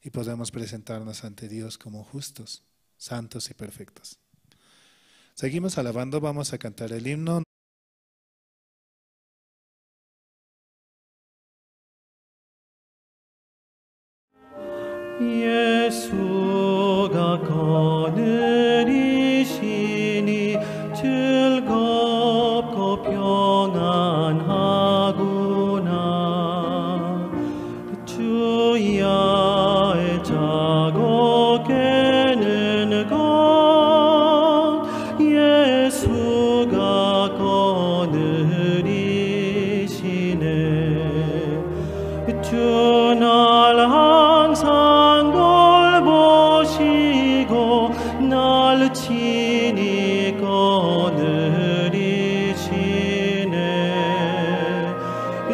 y podamos presentarnos ante Dios como justos, santos y perfectos. Seguimos alabando, vamos a cantar el himno. 예수가 거느리시니 즐겁고 평안하구나. 주야의 자고 깨는 것 예수가 거느리시네. 주 날 항상 돌보시고 날 친히 거느리시네.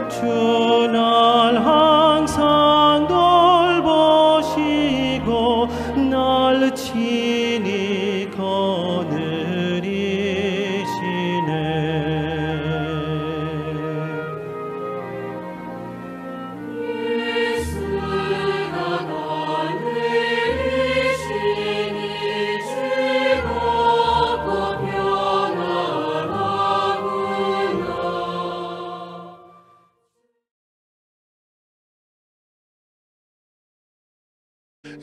주 날 항상 돌보시고 날 친히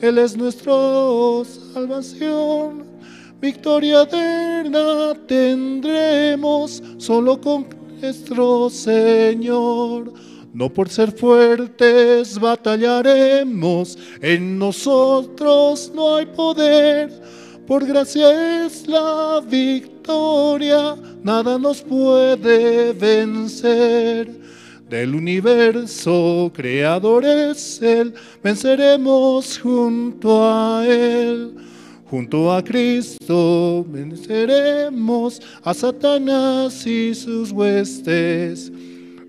Él es nuestra salvación, victoria eterna tendremos solo con nuestro Señor. No por ser fuertes batallaremos, en nosotros no hay poder, por gracia es la victoria, nada nos puede vencer. Del universo creador es Él, venceremos junto a Él. Junto a Cristo venceremos a Satanás y sus huestes.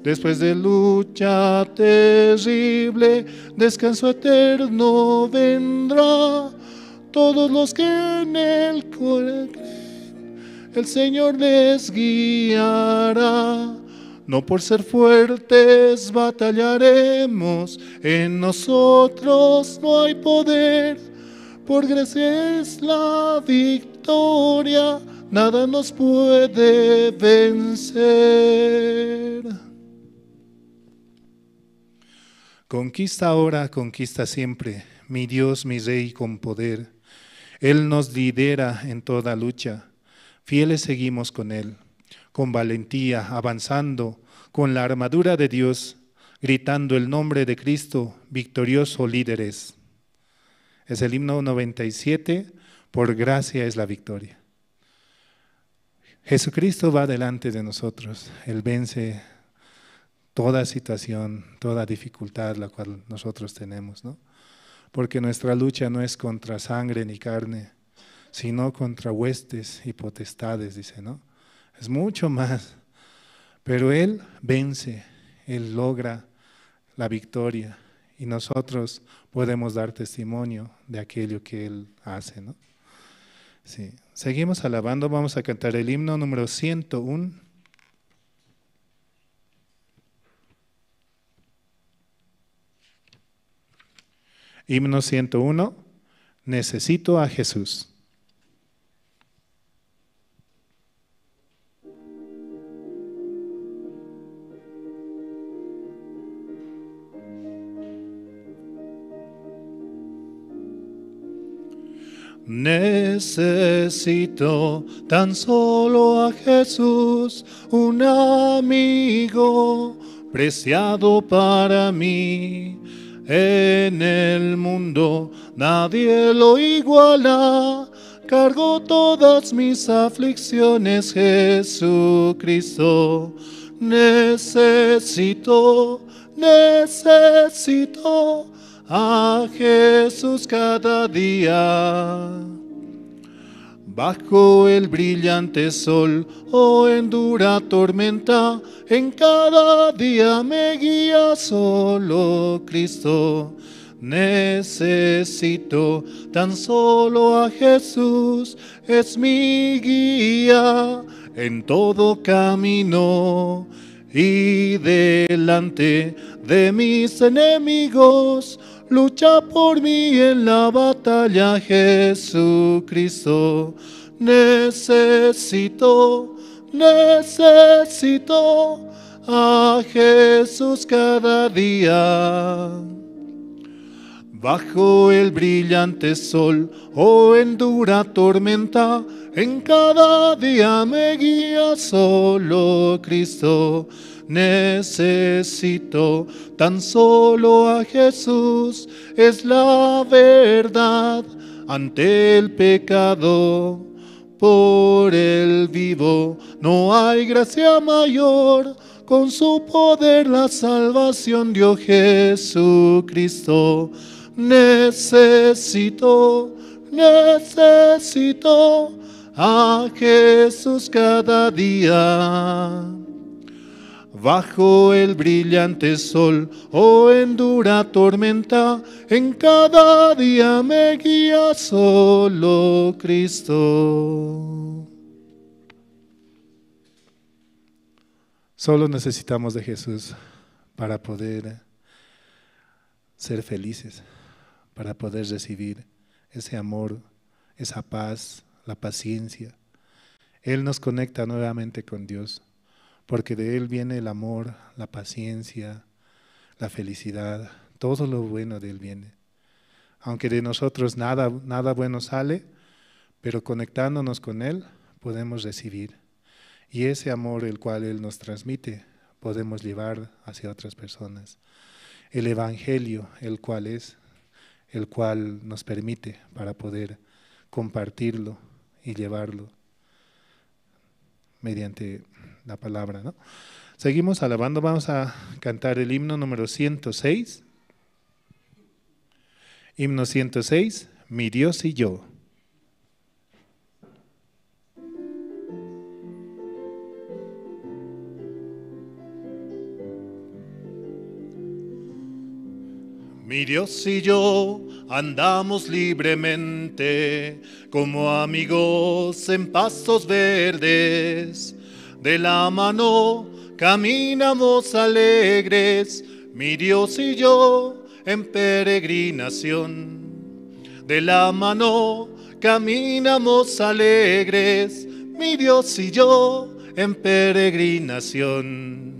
Después de lucha terrible, descanso eterno vendrá. Todos los que en Él creen, el Señor les guiará. No por ser fuertes batallaremos, en nosotros no hay poder, por gracia es la victoria, nada nos puede vencer. Conquista ahora, conquista siempre, mi Dios, mi Rey con poder. Él nos lidera en toda lucha, fieles seguimos con Él. Con valentía, avanzando, con la armadura de Dios, gritando el nombre de Cristo, victorioso líderes. Es el himno 97, por gracia es la victoria. Jesucristo va delante de nosotros, Él vence toda situación, toda dificultad la cual nosotros tenemos, ¿no? Porque nuestra lucha no es contra sangre ni carne, sino contra huestes y potestades, dice, ¿no? Es mucho más, pero Él vence, Él logra la victoria y nosotros podemos dar testimonio de aquello que Él hace, ¿no? Sí. Seguimos alabando, vamos a cantar el himno número 101. Himno 101, necesito a Jesús. Necesito tan solo a Jesús, un amigo preciado para mí. En el mundo nadie lo iguala, cargo todas mis aflicciones, Jesucristo. Necesito a Jesús cada día. Bajo el brillante sol o en dura tormenta, en cada día me guía solo Cristo. Necesito tan solo a Jesús, es mi guía en todo camino. Y delante de mis enemigos lucha por mí en la batalla, Jesucristo. Necesito a Jesús cada día. Bajo el brillante sol o en dura tormenta, en cada día me guía solo Cristo. Necesito tan solo a Jesús, es la verdad ante el pecado. Por el vivo no hay gracia mayor, con su poder la salvación dio Jesucristo. Necesito a Jesús cada día. Bajo el brillante sol o en dura tormenta, en cada día me guía solo Cristo. Solo necesitamos de Jesús para poder ser felices, para poder recibir ese amor, esa paz, la paciencia. Él nos conecta nuevamente con Dios, porque de Él viene el amor, la paciencia, la felicidad, todo lo bueno de Él viene. Aunque de nosotros nada bueno sale, pero conectándonos con Él podemos recibir. Y ese amor el cual Él nos transmite, podemos llevar hacia otras personas. El Evangelio, el cual nos permite para poder compartirlo y llevarlo mediante la palabra, ¿no? Seguimos alabando, vamos a cantar el himno número 106. Himno 106, Mi Dios y yo. Mi Dios y yo andamos libremente, como amigos en pastos verdes. De la mano caminamos alegres, mi Dios y yo en peregrinación. De la mano caminamos alegres, mi Dios y yo en peregrinación.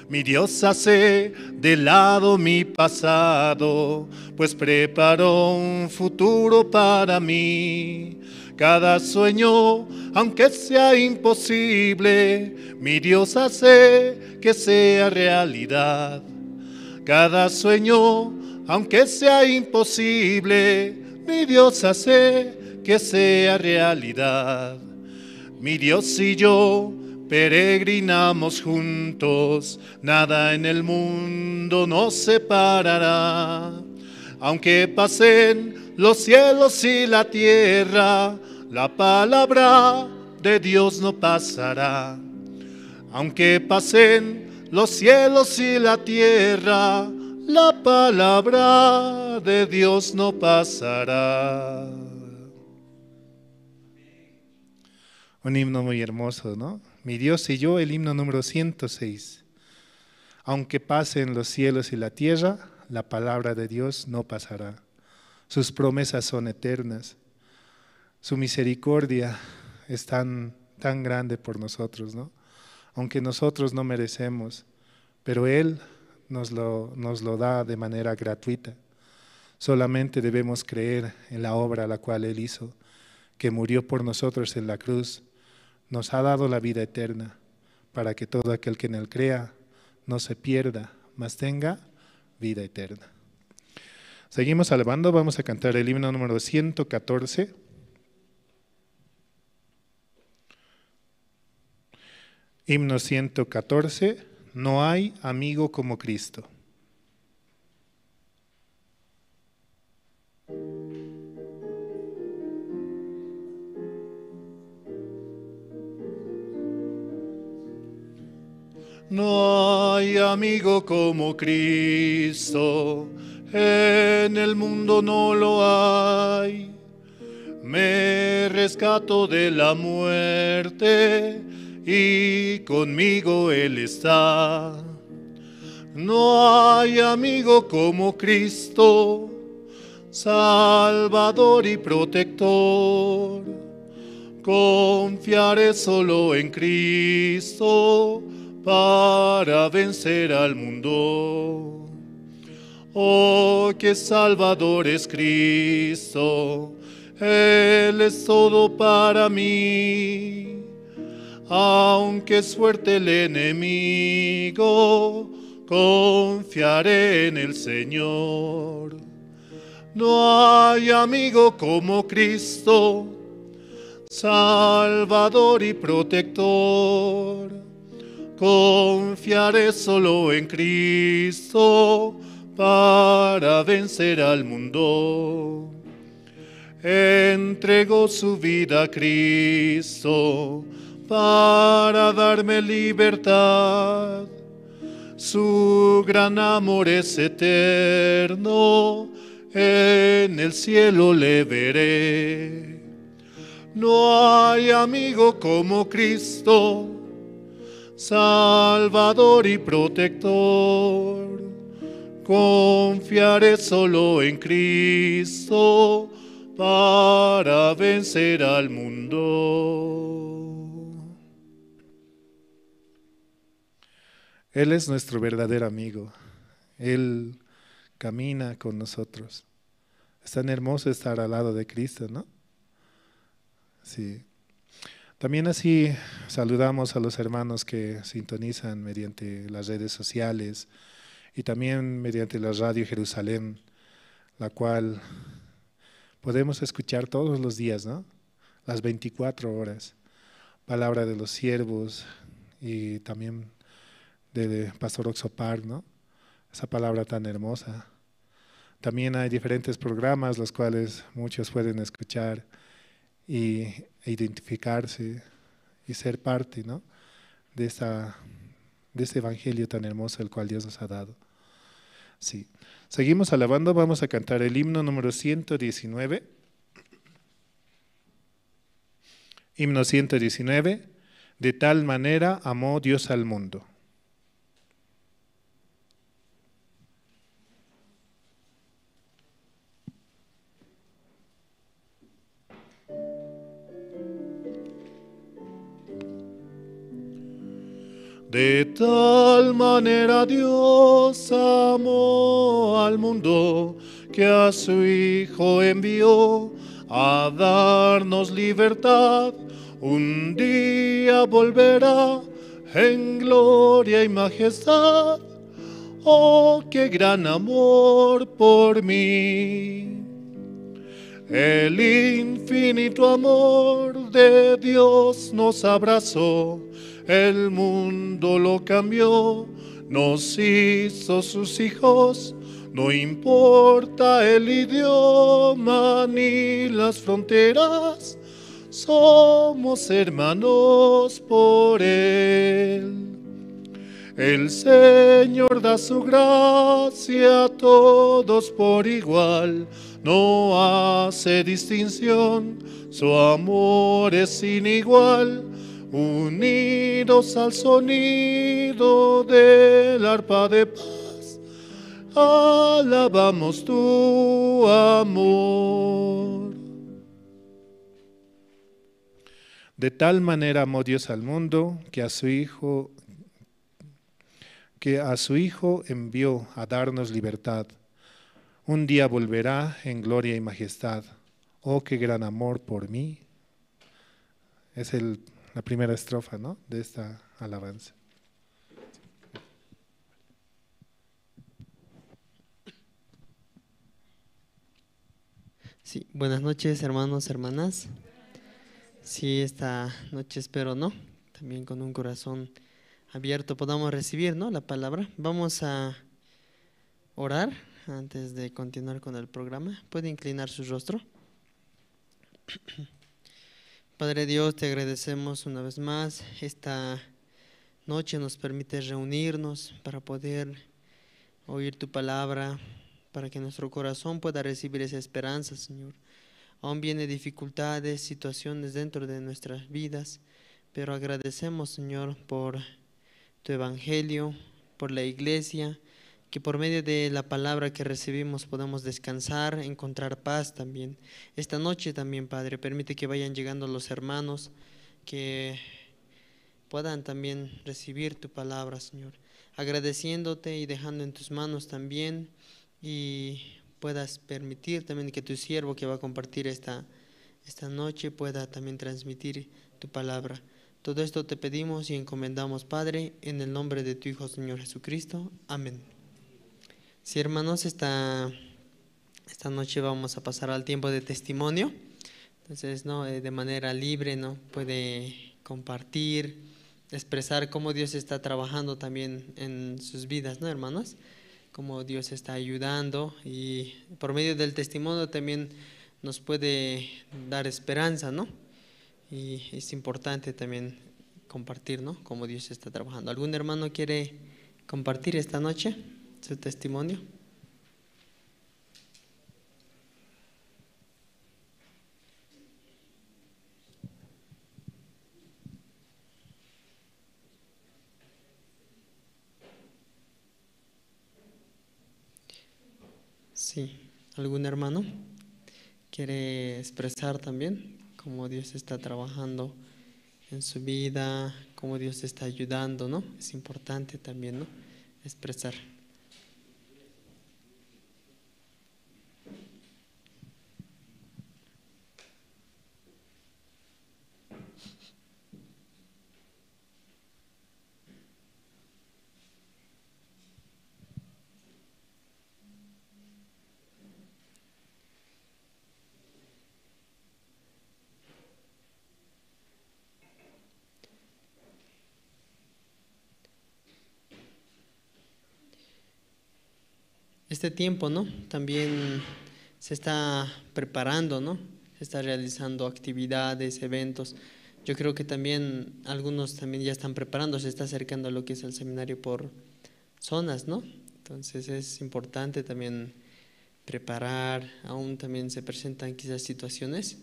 Mi Dios hace de lado mi pasado, pues preparó un futuro para mí. Cada sueño, aunque sea imposible, mi Dios hace que sea realidad. Cada sueño, aunque sea imposible, mi Dios hace que sea realidad. Mi Dios y yo peregrinamos juntos, nada en el mundo nos separará. Aunque pasen los cielos y la tierra, la palabra de Dios no pasará. Aunque pasen los cielos y la tierra, la palabra de Dios no pasará. Un himno muy hermoso, ¿no? Mi Dios y yo, el himno número 106. Aunque pasen los cielos y la tierra, la palabra de Dios no pasará. Sus promesas son eternas. Su misericordia es tan grande por nosotros, ¿no? Aunque nosotros no merecemos, pero Él nos lo da de manera gratuita. Solamente debemos creer en la obra la cual Él hizo, que murió por nosotros en la cruz. Nos ha dado la vida eterna, para que todo aquel que en Él crea no se pierda, mas tenga vida eterna. Seguimos alabando, vamos a cantar el himno número 114. Himno 114, no hay amigo como Cristo. No hay amigo como Cristo, en el mundo no lo hay. Me rescato de la muerte y conmigo Él está. No hay amigo como Cristo, Salvador y protector. Confiaré solo en Cristo para vencer al mundo. Oh, que Salvador es Cristo, Él es todo para mí. Aunque es fuerte el enemigo, confiaré en el Señor. No hay amigo como Cristo, Salvador y protector. Confiaré solo en Cristo para vencer al mundo. Entregó su vida a Cristo para darme libertad. Su gran amor es eterno, en el cielo le veré. No hay amigo como Cristo, Salvador y protector. Confiaré solo en Cristo para vencer al mundo. Él es nuestro verdadero amigo. Él camina con nosotros. Es tan hermoso estar al lado de Cristo, ¿no? Sí. También así saludamos a los hermanos que sintonizan mediante las redes sociales y también mediante la Radio Jerusalén, la cual podemos escuchar todos los días, ¿no? Las 24 horas. Palabra de los siervos y también de Pastor Oxopar, ¿no? Esa palabra tan hermosa. También hay diferentes programas los cuales muchos pueden escuchar e identificarse y ser parte, ¿no? de este evangelio tan hermoso el cual Dios nos ha dado. Sí. Seguimos alabando, vamos a cantar el himno número 119. Himno 119. De tal manera amó Dios al mundo. De tal manera Dios amó al mundo que a su Hijo envió a darnos libertad. Un día volverá en gloria y majestad. Oh, qué gran amor por mí. El infinito amor de Dios nos abrazó. El mundo lo cambió, nos hizo sus hijos, no importa el idioma ni las fronteras, somos hermanos por Él. El Señor da su gracia a todos por igual, no hace distinción, su amor es sin igual. Unidos al sonido del arpa de paz, alabamos tu amor. De tal manera amó Dios al mundo que a su Hijo envió a darnos libertad. Un día volverá en gloria y majestad. Oh, qué gran amor por mí. Es la primera estrofa, ¿no? de esta alabanza. Sí, buenas noches, hermanos, hermanas. Sí, esta noche espero, ¿no? También con un corazón abierto podamos recibir, ¿no? La palabra. Vamos a orar antes de continuar con el programa. ¿Puede inclinar su rostro? Padre Dios, te agradecemos una vez más. Esta noche nos permite reunirnos para poder oír tu palabra, para que nuestro corazón pueda recibir esa esperanza, Señor. Aún vienen dificultades, situaciones dentro de nuestras vidas, pero agradecemos, Señor, por tu evangelio, por la iglesia que por medio de la palabra que recibimos podamos descansar, encontrar paz también. Esta noche también, Padre, permite que vayan llegando los hermanos, que puedan también recibir tu palabra, Señor, agradeciéndote y dejando en tus manos también, y puedas permitir también que tu siervo que va a compartir esta noche pueda también transmitir tu palabra. Todo esto te pedimos y encomendamos, Padre, en el nombre de tu Hijo, Señor Jesucristo. Amén. Sí, hermanos, esta noche vamos a pasar al tiempo de testimonio. Entonces, ¿no? De manera libre, ¿no? Puede compartir, expresar cómo Dios está trabajando también en sus vidas, ¿no, hermanos? Cómo Dios está ayudando, y por medio del testimonio también nos puede dar esperanza, ¿no? Y es importante también compartir, ¿no? Cómo Dios está trabajando. ¿Algún hermano quiere compartir esta noche su testimonio? Sí, ¿algún hermano quiere expresar también cómo Dios está trabajando en su vida, cómo Dios está ayudando, ¿no? Es importante también, ¿no? Expresar. Este tiempo, ¿no? También se está preparando, ¿no? Se está realizando actividades, eventos. Yo creo que también algunos también ya están preparando, se está acercando a lo que es el seminario por zonas, ¿no? Entonces es importante también preparar. Aún también se presentan quizás situaciones,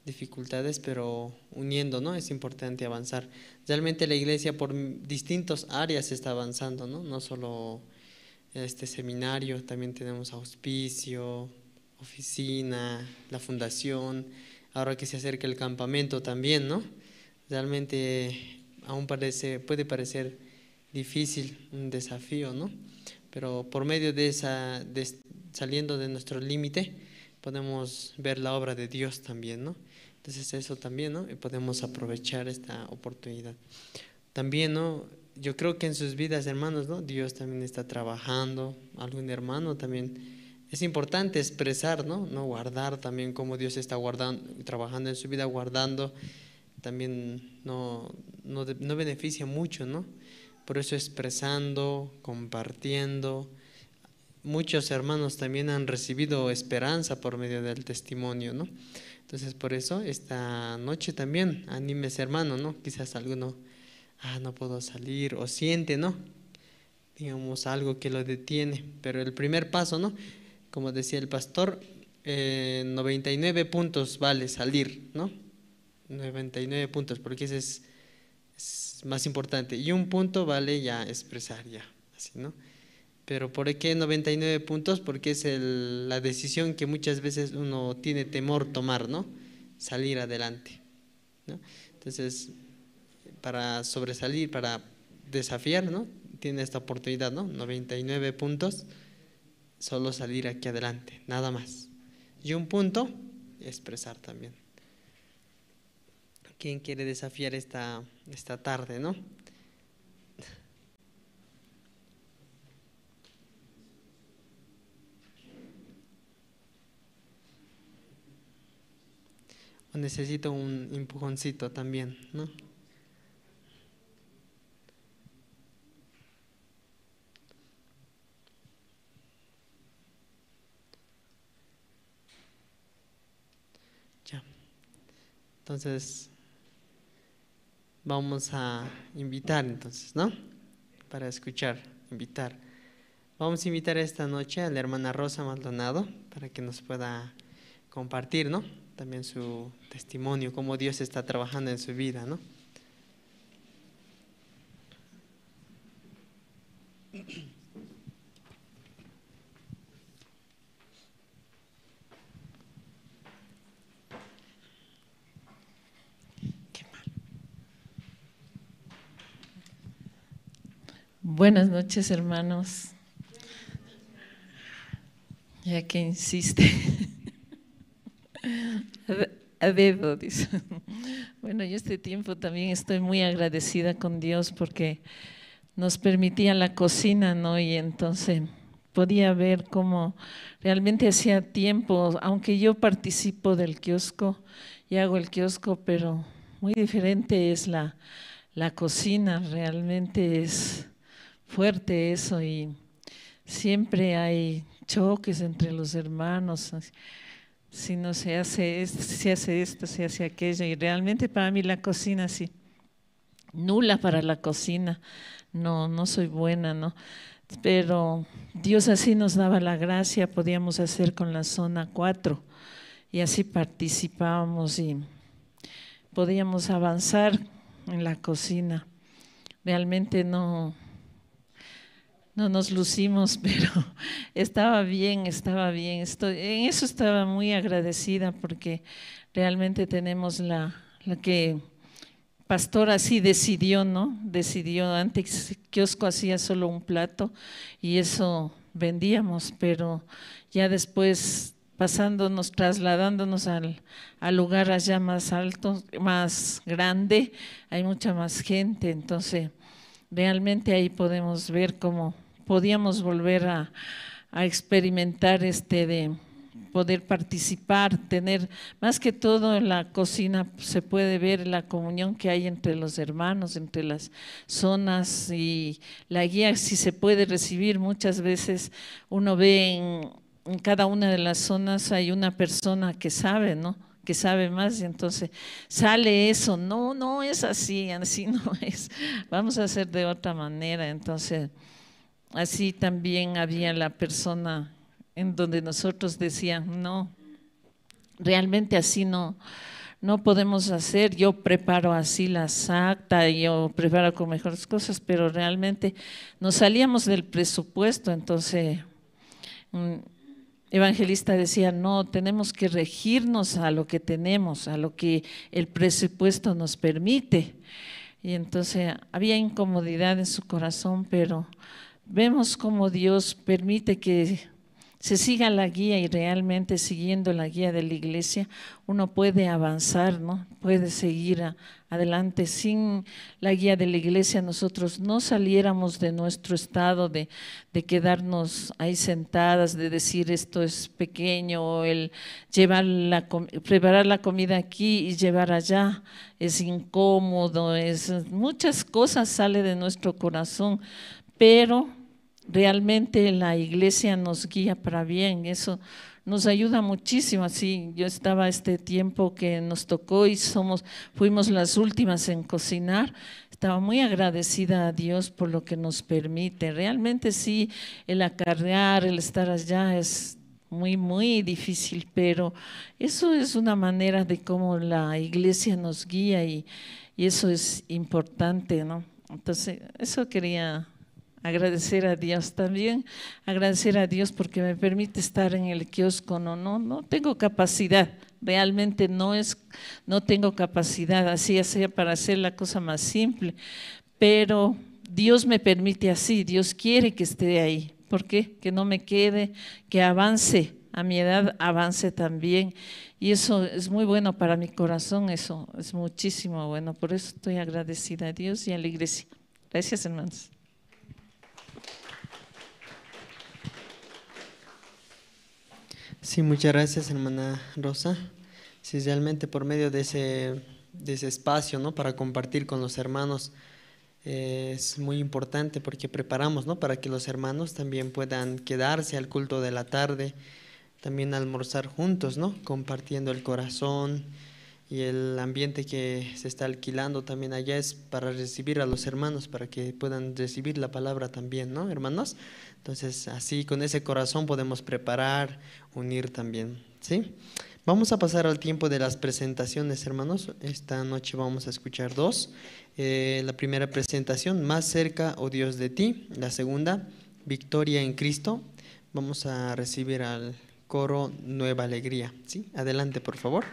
dificultades, pero uniendo, ¿no? Es importante avanzar. Realmente la iglesia por distintas áreas está avanzando, ¿no? No solo este seminario, también tenemos auspicio, oficina, la fundación, ahora que se acerca el campamento también, ¿no? Realmente aún puede parecer difícil, un desafío, ¿no? Pero por medio de saliendo de nuestro límite, podemos ver la obra de Dios también, ¿no? Entonces eso también, ¿no? Y podemos aprovechar esta oportunidad. También, ¿no? Yo creo que en sus vidas, hermanos, ¿no? Dios también está trabajando. Algún hermano también. Es importante expresar, ¿no? No guardar también cómo Dios está trabajando en su vida, guardando. También no beneficia mucho, ¿no? Por eso expresando, compartiendo. Muchos hermanos también han recibido esperanza por medio del testimonio, ¿no? Entonces, por eso esta noche también anímese, hermano, ¿no? Quizás alguno no puedo salir, o siente, ¿no? Digamos, algo que lo detiene. Pero el primer paso, ¿no? Como decía el pastor, 99 puntos vale salir, ¿no? 99 puntos, porque ese es más importante. Y un punto vale ya expresar, ya, así, ¿no? Pero ¿por qué 99 puntos? Porque es la decisión que muchas veces uno tiene temor tomar, ¿no? Salir adelante, ¿no? Entonces, para sobresalir, para desafiar, ¿no? Tiene esta oportunidad, ¿no? 99 puntos, solo salir aquí adelante, nada más. Y un punto, expresar también. ¿Quién quiere desafiar esta tarde, no? O necesito un empujoncito también, ¿no? Ya. Entonces, vamos a invitar entonces, ¿no? Para escuchar, invitar. Vamos a invitar esta noche a la hermana Rosa Maldonado para que nos pueda compartir, ¿no? También su testimonio, cómo Dios está trabajando en su vida, ¿no? Buenas noches, hermanos. Ya que insiste. A dedo, dice. Bueno, yo este tiempo también estoy muy agradecida con Dios porque nos permitía la cocina, ¿no? Y entonces podía ver cómo realmente hacía tiempo, aunque yo participo del kiosco y hago el kiosco, pero muy diferente es la cocina, realmente es fuerte eso y siempre hay choques entre los hermanos. Si no se hace esto, se hace aquello, y realmente para mí la cocina sí, nula para la cocina, no soy buena, ¿no? Pero Dios así nos daba la gracia, podíamos hacer con la zona 4 y así participábamos y podíamos avanzar en la cocina. Realmente no nos lucimos, pero estaba bien. En eso estaba muy agradecida porque realmente tenemos la que pastor así decidió, ¿no? Decidió, antes kiosco hacía solo un plato y eso vendíamos, pero ya después trasladándonos al lugar allá más alto, más grande, hay mucha más gente, entonces realmente ahí podemos ver cómo podíamos volver a experimentar de poder participar, tener más que todo en la cocina se puede ver la comunión que hay entre los hermanos, entre las zonas y la guía si se puede recibir. Muchas veces uno ve en cada una de las zonas hay una persona que sabe, ¿no? Que sabe más y entonces sale eso, no es así no es, vamos a hacer de otra manera. Entonces así también había la persona en donde nosotros decíamos, no, realmente así no podemos hacer, yo preparo así la acta, yo preparo con mejores cosas, pero realmente nos salíamos del presupuesto. Entonces evangelista decía, no, tenemos que regirnos a lo que tenemos, a lo que el presupuesto nos permite. Y entonces había incomodidad en su corazón, pero vemos cómo Dios permite que se siga la guía y realmente siguiendo la guía de la iglesia uno puede avanzar, ¿no? Puede seguir adelante. Sin la guía de la iglesia nosotros no saliéramos de nuestro estado de quedarnos ahí sentadas, de decir esto es pequeño, o el preparar la comida aquí y llevar allá es incómodo, muchas cosas sale de nuestro corazón, pero realmente la iglesia nos guía para bien, eso nos ayuda muchísimo. Así yo estaba este tiempo que nos tocó y fuimos las últimas en cocinar, estaba muy agradecida a Dios por lo que nos permite. Realmente sí, el acarrear, el estar allá es muy difícil, pero eso es una manera de cómo la iglesia nos guía y eso es importante, ¿no? Entonces eso quería agradecer a Dios también, agradecer a Dios porque me permite estar en el kiosco. No tengo capacidad, realmente no tengo capacidad, así sea para hacer la cosa más simple, pero Dios me permite así, Dios quiere que esté ahí. ¿Por qué? Que no me quede, que avance, a mi edad avance también, y eso es muy bueno para mi corazón, eso es muchísimo bueno, por eso estoy agradecida a Dios y a la iglesia. Gracias, hermanos. Sí, muchas gracias, hermana Rosa. Sí, realmente por medio de ese espacio, ¿no? Para compartir con los hermanos es muy importante porque preparamos, ¿no? Para que los hermanos también puedan quedarse al culto de la tarde, también almorzar juntos, ¿no? Compartiendo el corazón y el ambiente que se está alquilando también allá es para recibir a los hermanos, para que puedan recibir la palabra también, ¿no, hermanos? Entonces, así con ese corazón podemos preparar, unir también, ¿sí? Vamos a pasar al tiempo de las presentaciones, hermanos. Esta noche vamos a escuchar dos. La primera presentación, Más cerca, oh Dios, de ti. La segunda, Victoria en Cristo. Vamos a recibir al coro Nueva Alegría, ¿sí? Adelante, por favor.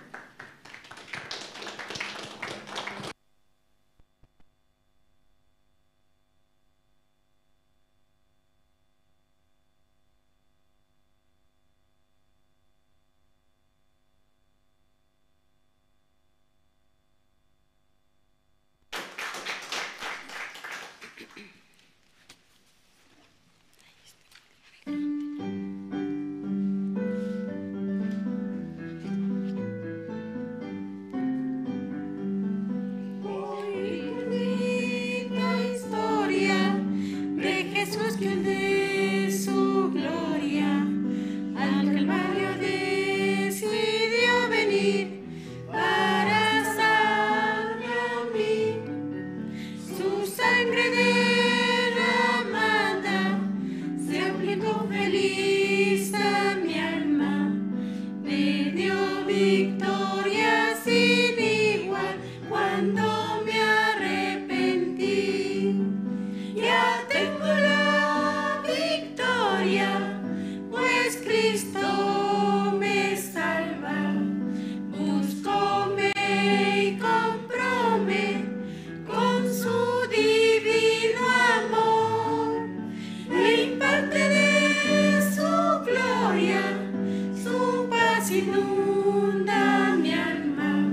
inunda mi alma,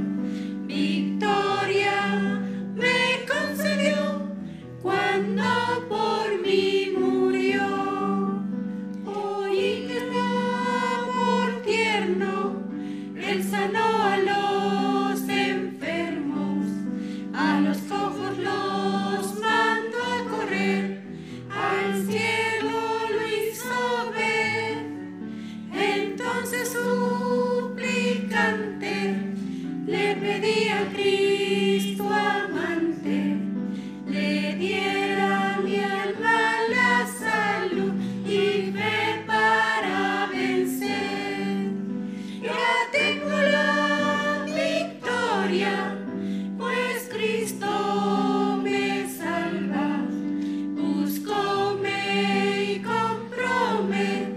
victoria me concedió cuando por mí murió. Oí que su amor tierno, Él sanó a los enfermos, a los cojos los mandó a correr, al cielo lo hizo ver. Entonces suplicante le pedí a Cristo amante, le diera mi alma la salud y fe para vencer. Ya tengo la victoria, pues Cristo me salva. Buscóme y compróme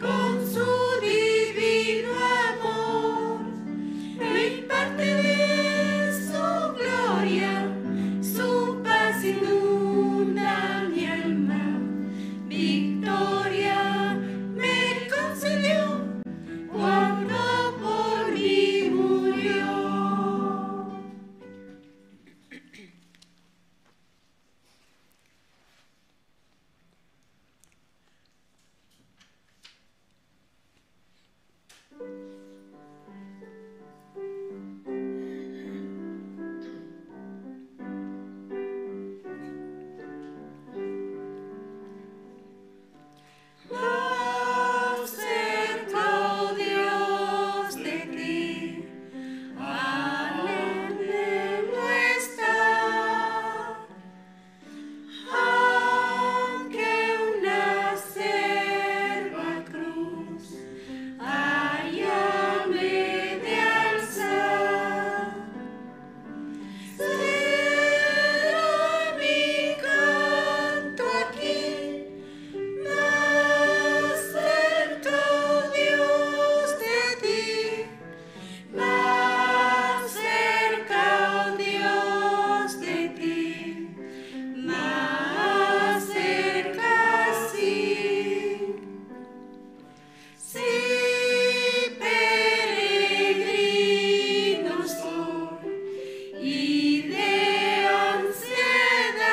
con su divino amor. Me imparte de su gloria, su paz inunda mi alma. Victoria me concedió cuando por mí murió. Más cerca, oh Dios, de ti, anhelo estar, aunque una acerba cruz hállame de alzar. Será mi canto aquí, más cerca, oh Dios, de ti, más cerca, oh Dios, de ti, más cerca, sí. Sí, peregrino soy y de ansiedad.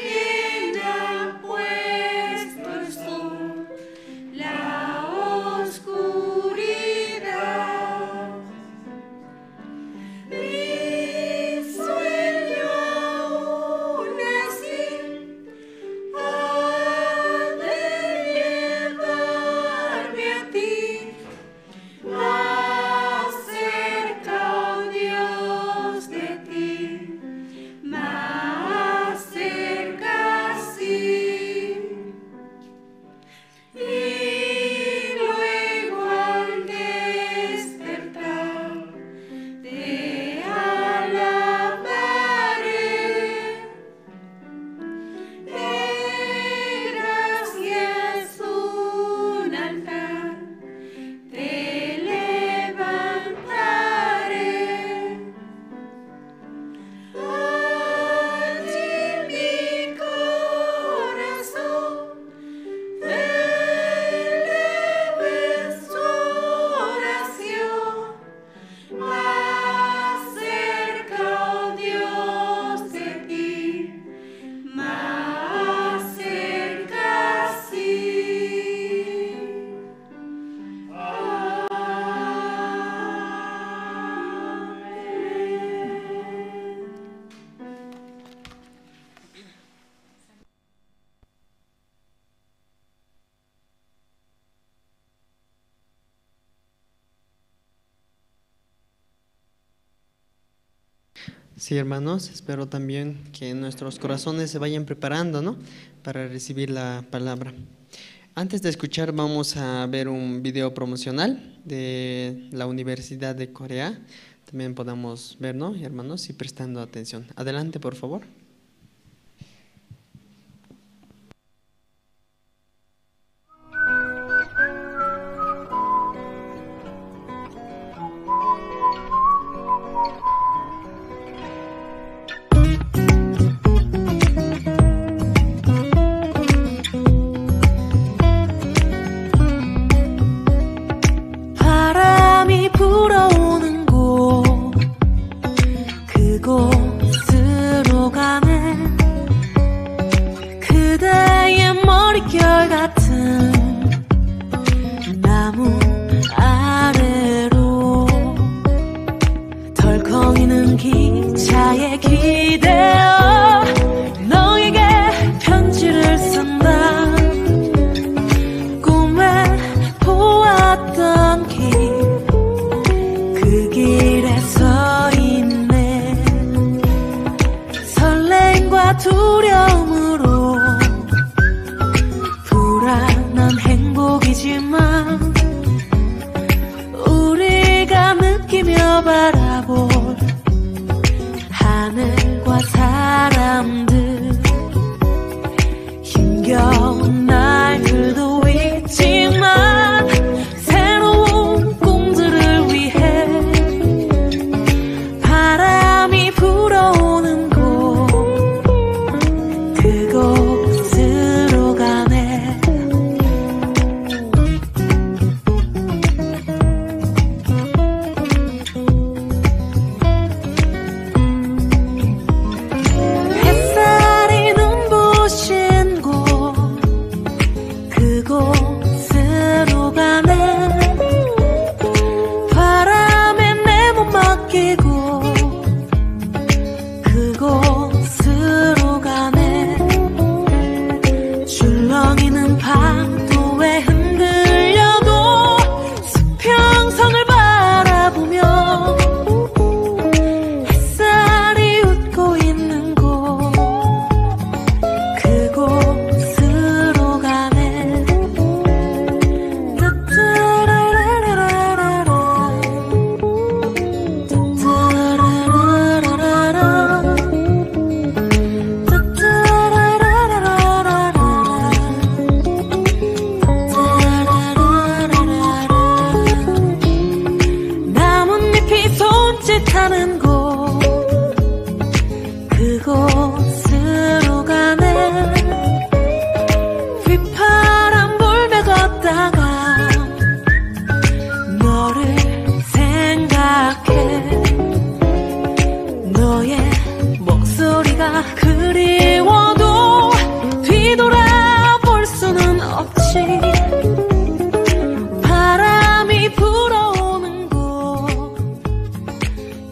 Llena puesto el sol, la oscuridad. Mi sueño aún así ha de llevarme a ti. Más cerca, oh Dios, de ti, más cerca, sí. Y luego al despertar te alabaré. De gracias un altar te levantaré. Allí mi corazón eleve su oración. Más cerca, oh Dios, de ti, más cerca, sí. Amén. Sí, hermanos, espero también que nuestros corazones se vayan preparando, ¿no?, para recibir la palabra. Antes de escuchar, vamos a ver un video promocional de la Universidad de Corea. También podamos ver, ¿no, hermanos? Y prestando atención. Adelante, por favor. 있지만 우리가 느끼며 바라볼 하늘과 사람들 힘겨운 날들도 있지만 새로운 꿈들을 위해 바람이 불어오는 곳 그곳으로 가네. 햇살이 눈부신 곳 그곳으로 가네. 바람에 내 몸 맡기고 그곳으로 가네. 줄렁이는 파도에 흔들려도 수평선을 바라보며 햇살이 웃고 있는 곳 그곳으로 가네. 따따라라라라라 따따라라라라라 나뭇잎이 손짓하는 곳 그곳으로 가네. 휘파람 불며 걷다가 너를 생각해. 너의 목소리가 그리워도 뒤돌아볼 수는 없지. 바람이 불어오는 곳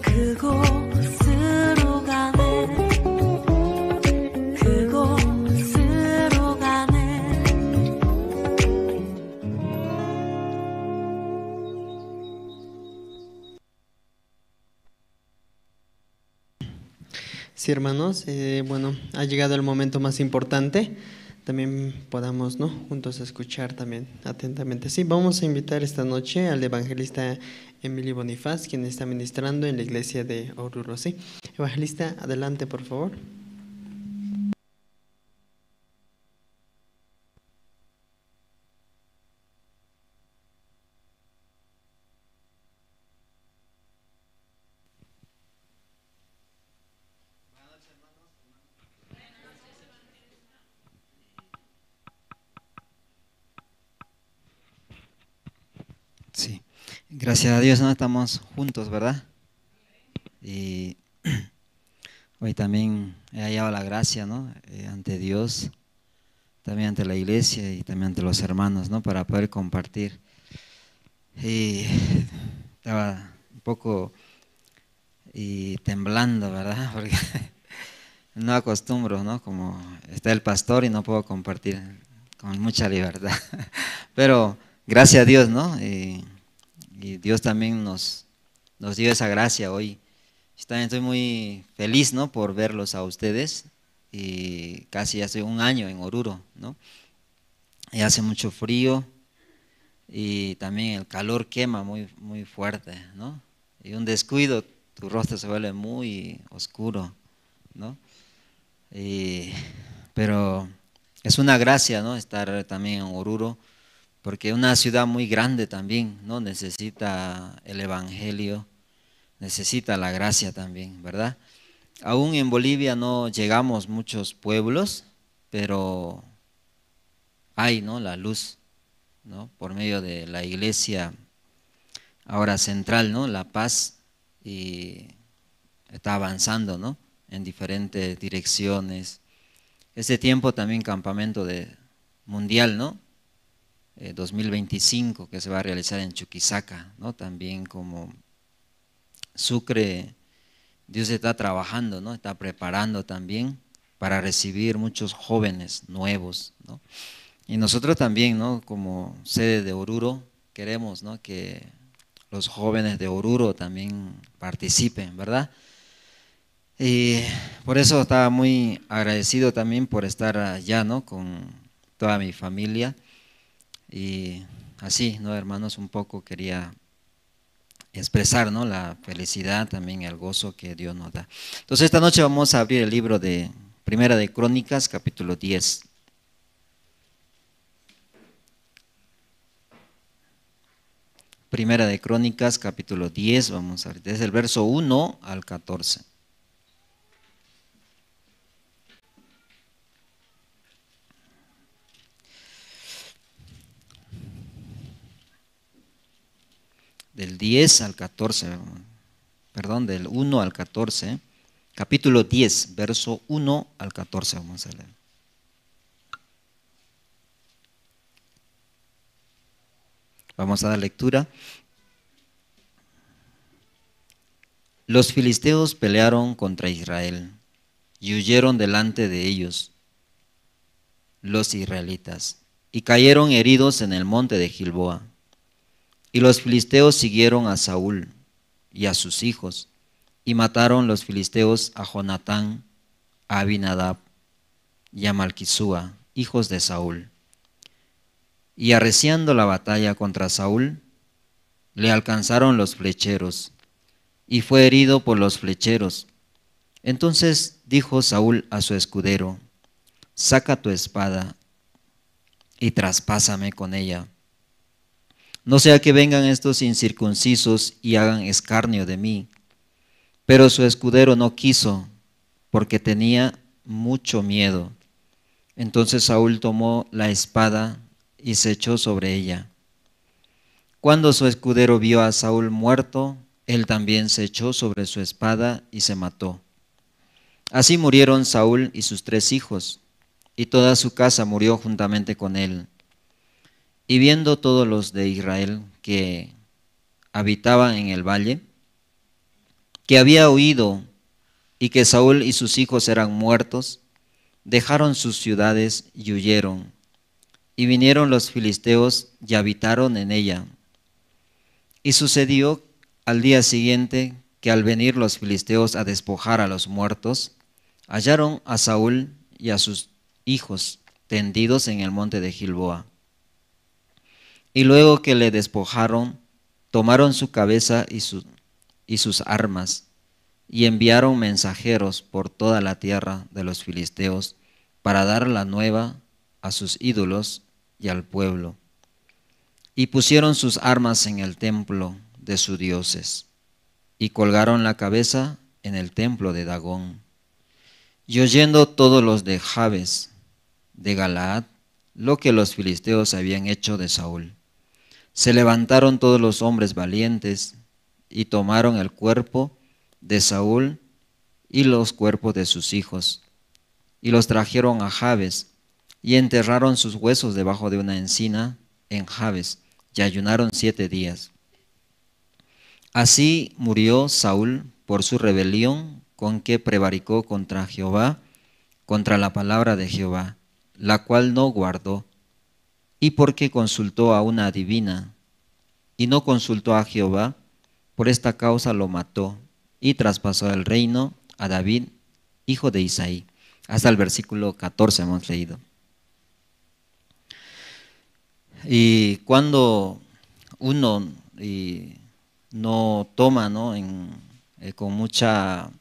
그곳으로 가네. 그곳으로 가네. Sí, hermanos, bueno, ha llegado el momento más importante. También podamos, ¿no?, juntos escuchar también atentamente. Sí, vamos a invitar esta noche al evangelista Emilio Bonifaz, quien está ministrando en la iglesia de Oruro. Sí, evangelista, adelante, por favor. Sí, gracias a Dios, ¿no? Estamos juntos, ¿verdad? Y hoy también he hallado la gracia, ¿no? Ante Dios, también ante la iglesia y también ante los hermanos, ¿no? Para poder compartir. Y estaba un poco temblando, ¿verdad? Porque no acostumbro, ¿no? Como está el pastor y no puedo compartir con mucha libertad. Pero gracias a Dios, ¿no? Y Dios también nos dio esa gracia hoy. También estoy muy feliz, ¿no?, por verlos a ustedes. Y casi ya estoy un año en Oruro, ¿no? Y hace mucho frío y también el calor quema muy, muy fuerte, ¿no? Y un descuido, tu rostro se vuelve muy oscuro, ¿no? Pero es una gracia, ¿no?, estar también en Oruro, porque es una ciudad muy grande también, ¿no? Necesita el evangelio, necesita la gracia también, ¿verdad? Aún en Bolivia no llegamos muchos pueblos, pero hay, ¿no?, la luz, ¿no?, por medio de la iglesia ahora central, ¿no?, La Paz, y está avanzando, ¿no?, en diferentes direcciones. Este tiempo también campamento mundial, ¿no?, 2025, que se va a realizar en Chuquisaca, ¿no?, también como Sucre. Dios está trabajando, ¿no?, está preparando también para recibir muchos jóvenes nuevos, ¿no? Y nosotros también, ¿no?, como sede de Oruro, queremos, ¿no?, que los jóvenes de Oruro también participen, ¿verdad? Y por eso estaba muy agradecido también por estar allá, ¿no?, con toda mi familia. Y así, ¿no, hermanos? Un poco quería expresar, ¿no?, la felicidad, también el gozo que Dios nos da. Entonces esta noche vamos a abrir el libro de Primera de Crónicas, capítulo 10. Primera de Crónicas, capítulo 10, vamos a ver, desde el verso 1 al 14. Del 10 al 14, perdón, del 1 al 14, capítulo 10, verso 1 al 14 vamos a leer. Vamos a dar lectura. Los filisteos pelearon contra Israel y huyeron delante de ellos los israelitas y cayeron heridos en el monte de Gilboa. Y los filisteos siguieron a Saúl y a sus hijos y mataron los filisteos a Jonatán, a Abinadab y a Malquisúa, hijos de Saúl. Y arreciando la batalla contra Saúl, le alcanzaron los flecheros, y fue herido por los flecheros. Entonces dijo Saúl a su escudero: saca tu espada y traspásame con ella, no sea que vengan estos incircuncisos y hagan escarnio de mí. Pero su escudero no quiso, porque tenía mucho miedo. Entonces Saúl tomó la espada y se echó sobre ella. Cuando su escudero vio a Saúl muerto, él también se echó sobre su espada y se mató. Así murieron Saúl y sus 3 hijos, y toda su casa murió juntamente con él. Y viendo todos los de Israel que habitaban en el valle, que había oído y que Saúl y sus hijos eran muertos, dejaron sus ciudades y huyeron. Y vinieron los filisteos y habitaron en ella. Y sucedió al día siguiente que al venir los filisteos a despojar a los muertos, hallaron a Saúl y a sus hijos tendidos en el monte de Gilboa. Y luego que le despojaron, tomaron su cabeza y sus armas, y enviaron mensajeros por toda la tierra de los filisteos para dar la nueva a sus ídolos y al pueblo. Y pusieron sus armas en el templo de sus dioses, y colgaron la cabeza en el templo de Dagón. Y oyendo todos los de Jabes de Galaad lo que los filisteos habían hecho de Saúl, se levantaron todos los hombres valientes y tomaron el cuerpo de Saúl y los cuerpos de sus hijos, y los trajeron a Jabes, y enterraron sus huesos debajo de una encina en Jabes, y ayunaron 7 días. Así murió Saúl por su rebelión con que prevaricó contra Jehová, contra la palabra de Jehová, la cual no guardó, y porque consultó a una adivina, y no consultó a Jehová, por esta causa lo mató, y traspasó el reino a David, hijo de Isaí. Hasta el versículo 14 hemos leído. Y cuando uno no toma, ¿no?, con mucha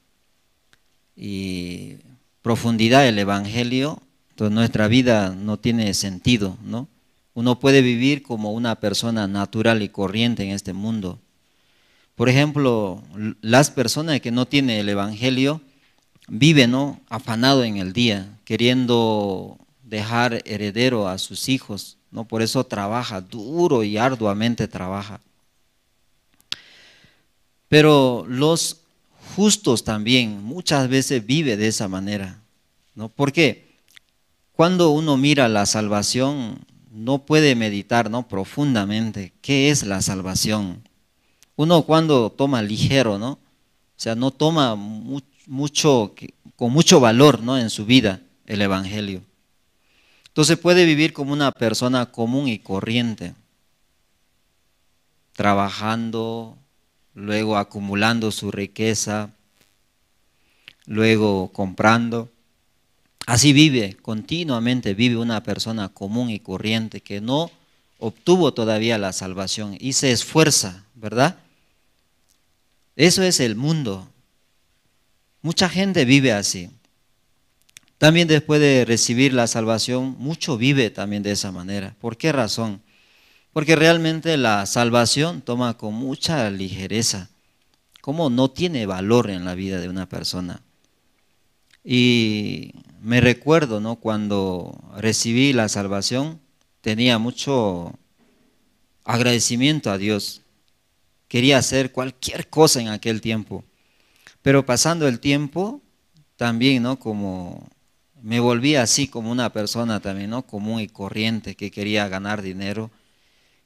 profundidad el Evangelio, entonces nuestra vida no tiene sentido, ¿no? Uno puede vivir como una persona natural y corriente en este mundo. Por ejemplo, las personas que no tienen el Evangelio viven, ¿no?, afanado en el día, queriendo dejar heredero a sus hijos, ¿no? Por eso trabaja duro y arduamente trabaja. Pero los justos también muchas veces viven de esa manera, ¿no? Porque cuando uno mira la salvación, no puede meditar, ¿no?, profundamente qué es la salvación. Uno cuando toma ligero, ¿no?, o sea, no toma con mucho valor, ¿no?, en su vida el Evangelio. Entonces puede vivir como una persona común y corriente, trabajando, luego acumulando su riqueza, luego comprando. Así vive, continuamente vive una persona común y corriente que no obtuvo todavía la salvación y se esfuerza, ¿verdad? Eso es el mundo. Mucha gente vive así. También después de recibir la salvación, mucho vive también de esa manera. ¿Por qué razón? Porque realmente la salvación toma con mucha ligereza, como no tiene valor en la vida de una persona. Y me recuerdo, ¿no? Cuando recibí la salvación, tenía mucho agradecimiento a Dios. Quería hacer cualquier cosa en aquel tiempo. Pero pasando el tiempo, también, ¿no? Como me volví así como una persona también, ¿no? Común y corriente que quería ganar dinero,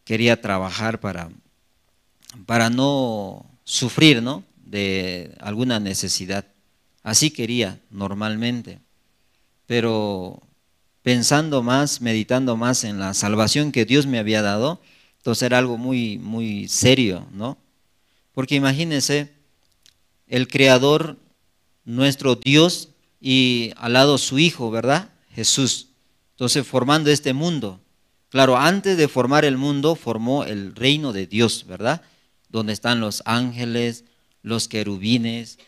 quería trabajar para no sufrir, ¿no? De alguna necesidad. Así quería normalmente. Pero pensando más, meditando más en la salvación que Dios me había dado, entonces era algo muy, muy serio, ¿no? Porque imagínense, el Creador, nuestro Dios, y al lado su Hijo, ¿verdad? Jesús. Entonces formando este mundo. Claro, antes de formar el mundo, formó el reino de Dios, ¿verdad? Donde están los ángeles, los querubines.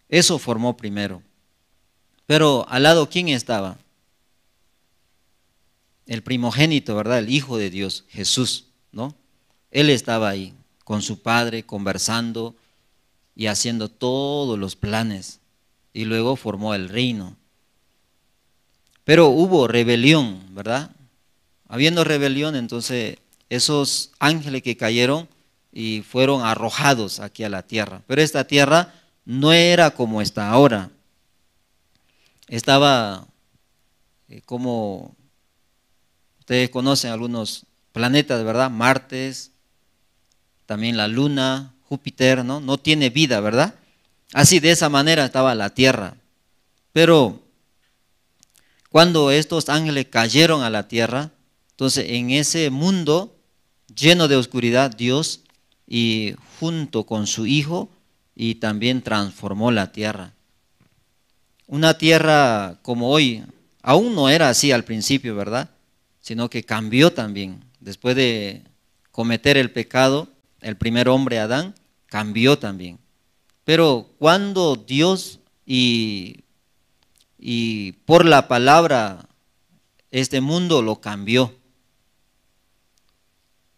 Eso formó primero. Pero al lado, ¿quién estaba? El primogénito, ¿verdad? El Hijo de Dios, Jesús, ¿no? Él estaba ahí con su Padre, conversando y haciendo todos los planes. Y luego formó el reino. Pero hubo rebelión, ¿verdad? Habiendo rebelión, entonces esos ángeles que cayeron y fueron arrojados aquí a la tierra. Pero esta tierra no era como está ahora. Estaba como, ustedes conocen algunos planetas, ¿verdad? Marte, también la Luna, Júpiter, ¿no? No tiene vida, ¿verdad? Así, de esa manera estaba la tierra. Pero cuando estos ángeles cayeron a la tierra, entonces en ese mundo lleno de oscuridad, Dios, y junto con su Hijo, y también transformó la tierra. Una tierra como hoy, aún no era así al principio, ¿verdad? Sino que cambió también. Después de cometer el pecado, el primer hombre, Adán, cambió también. Pero cuando Dios y por la palabra este mundo lo cambió.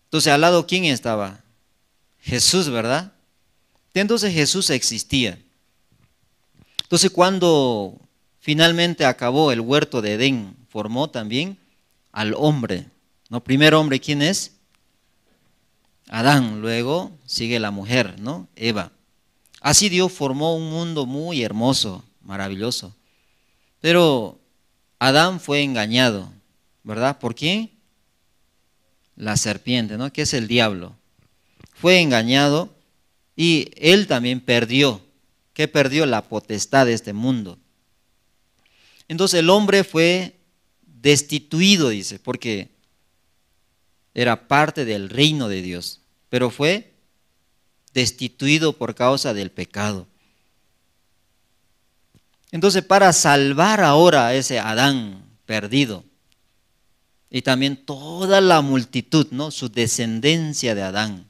Entonces, al lado, ¿quién estaba? Jesús, ¿verdad? Entonces Jesús existía. Entonces, cuando finalmente acabó el huerto de Edén, formó también al hombre. ¿No? Primer hombre, ¿quién es? Adán. Luego sigue la mujer, ¿no? Eva. Así Dios formó un mundo muy hermoso, maravilloso. Pero Adán fue engañado, ¿verdad? ¿Por quién? La serpiente, ¿no? Que es el diablo. Fue engañado y él también perdió. ¿Qué perdió? La potestad de este mundo. Entonces el hombre fue destituido, dice, porque era parte del reino de Dios, pero fue destituido por causa del pecado. Entonces, para salvar ahora a ese Adán perdido, y también toda la multitud, ¿no? Su descendencia de Adán,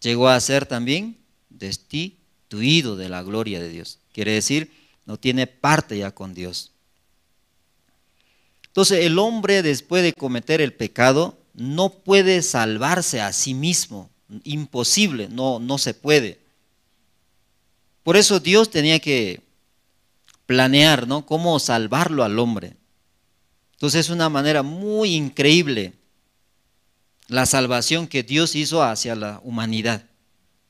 llegó a ser también destituido de la gloria de Dios. Quiere decir, no tiene parte ya con Dios. Entonces, el hombre, después de cometer el pecado, no puede salvarse a sí mismo. Imposible, no se puede. Por eso Dios tenía que planear, ¿no? Cómo salvarlo al hombre. Entonces es una manera muy increíble la salvación que Dios hizo hacia la humanidad.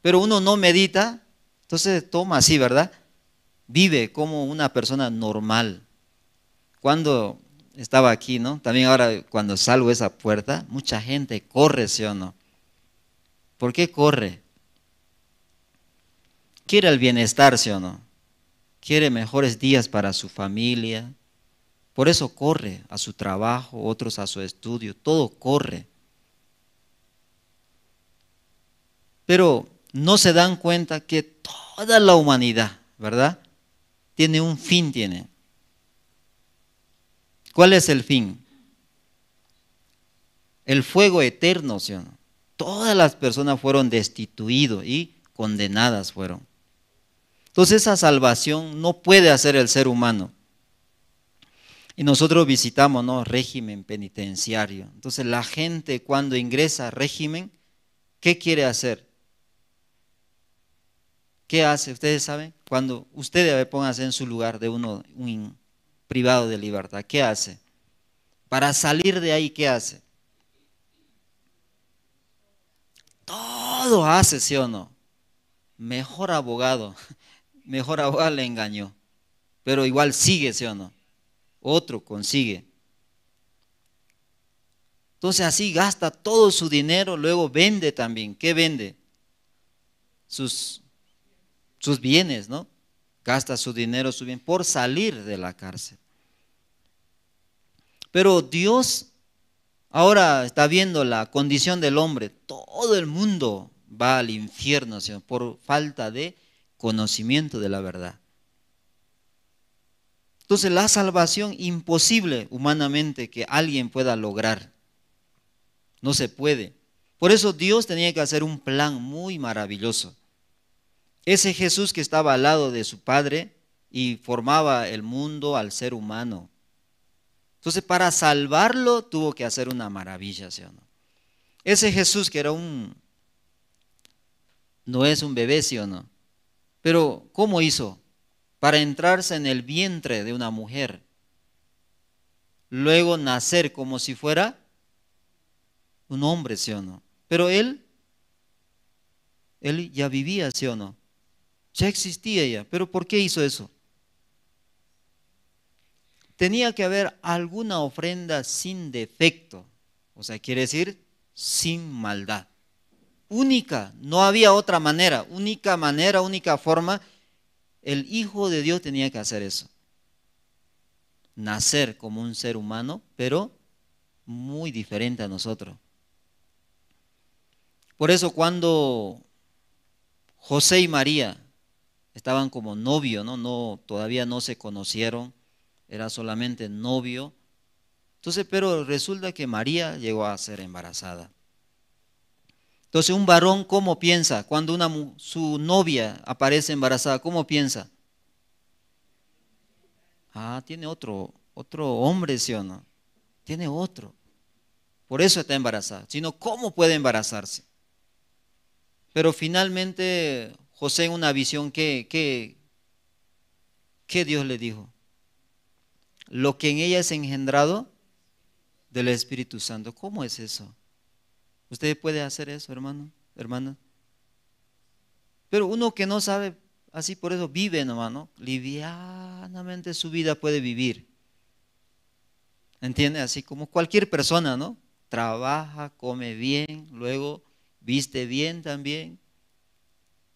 Pero uno no medita, entonces toma así, ¿verdad? Vive como una persona normal. Cuando estaba aquí, ¿no? También ahora cuando salgo de esa puerta, mucha gente corre, ¿sí o no? ¿Por qué corre? Quiere el bienestar, ¿sí o no? Quiere mejores días para su familia. Por eso corre a su trabajo, otros a su estudio, todo corre. Pero no se dan cuenta que toda la humanidad, ¿verdad? Tiene un fin, tiene. ¿Cuál es el fin? el fuego eterno, ¿sí o no? Todas las personas fueron destituidas y condenadas fueron. Entonces esa salvación no puede hacer el ser humano. Y nosotros visitamos, ¿no?, régimen penitenciario. Entonces la gente cuando ingresa a régimen, ¿qué quiere hacer? ¿Qué hace? Ustedes saben, cuando ustedes pónganse en su lugar de un privado de libertad, ¿qué hace? Para salir de ahí, ¿qué hace? Todo hace, ¿sí o no? Mejor abogado le engañó, pero igual sigue, ¿sí o no? Otro consigue. Entonces así gasta todo su dinero, luego vende también. ¿Qué vende? Sus bienes, ¿no? Gasta su dinero, su bien, por salir de la cárcel. Pero Dios ahora está viendo la condición del hombre. Todo el mundo va al infierno, ¿sí?, por falta de conocimiento de la verdad. Entonces la salvación imposible humanamente que alguien pueda lograr. No se puede. Por eso Dios tenía que hacer un plan muy maravilloso. Ese Jesús que estaba al lado de su Padre y formaba el mundo al ser humano. Entonces para salvarlo tuvo que hacer una maravilla, ¿sí o no? Ese Jesús que era no es un bebé, ¿sí o no? Pero ¿cómo hizo? Para entrarse en el vientre de una mujer, luego nacer como si fuera un hombre, ¿sí o no? Pero él ya vivía, ¿sí o no? Ya existía ya, pero ¿por qué hizo eso? Tenía que haber alguna ofrenda sin defecto, o sea, quiere decir sin maldad. Única, no había otra manera, única forma. El Hijo de Dios tenía que hacer eso. Nacer como un ser humano, pero muy diferente a nosotros. Por eso cuando José y María estaban como novio, ¿no? Todavía no se conocieron, era solamente novio. Entonces, pero resulta que María llegó a ser embarazada. Entonces, un varón, ¿cómo piensa? Cuando su novia aparece embarazada, ¿cómo piensa? Tiene otro hombre, ¿sí o no? Tiene otro. Por eso está embarazada. Sino, ¿cómo puede embarazarse? Pero finalmente, José en una visión, ¿qué Dios le dijo? Lo que en ella es engendrado del Espíritu Santo. ¿Cómo es eso? ¿Usted puede hacer eso, hermano, hermana? Pero uno que no sabe, así por eso vive nomás, ¿no? Livianamente su vida puede vivir. ¿Entiende? Así como cualquier persona, ¿no? Trabaja, come bien, luego viste bien también.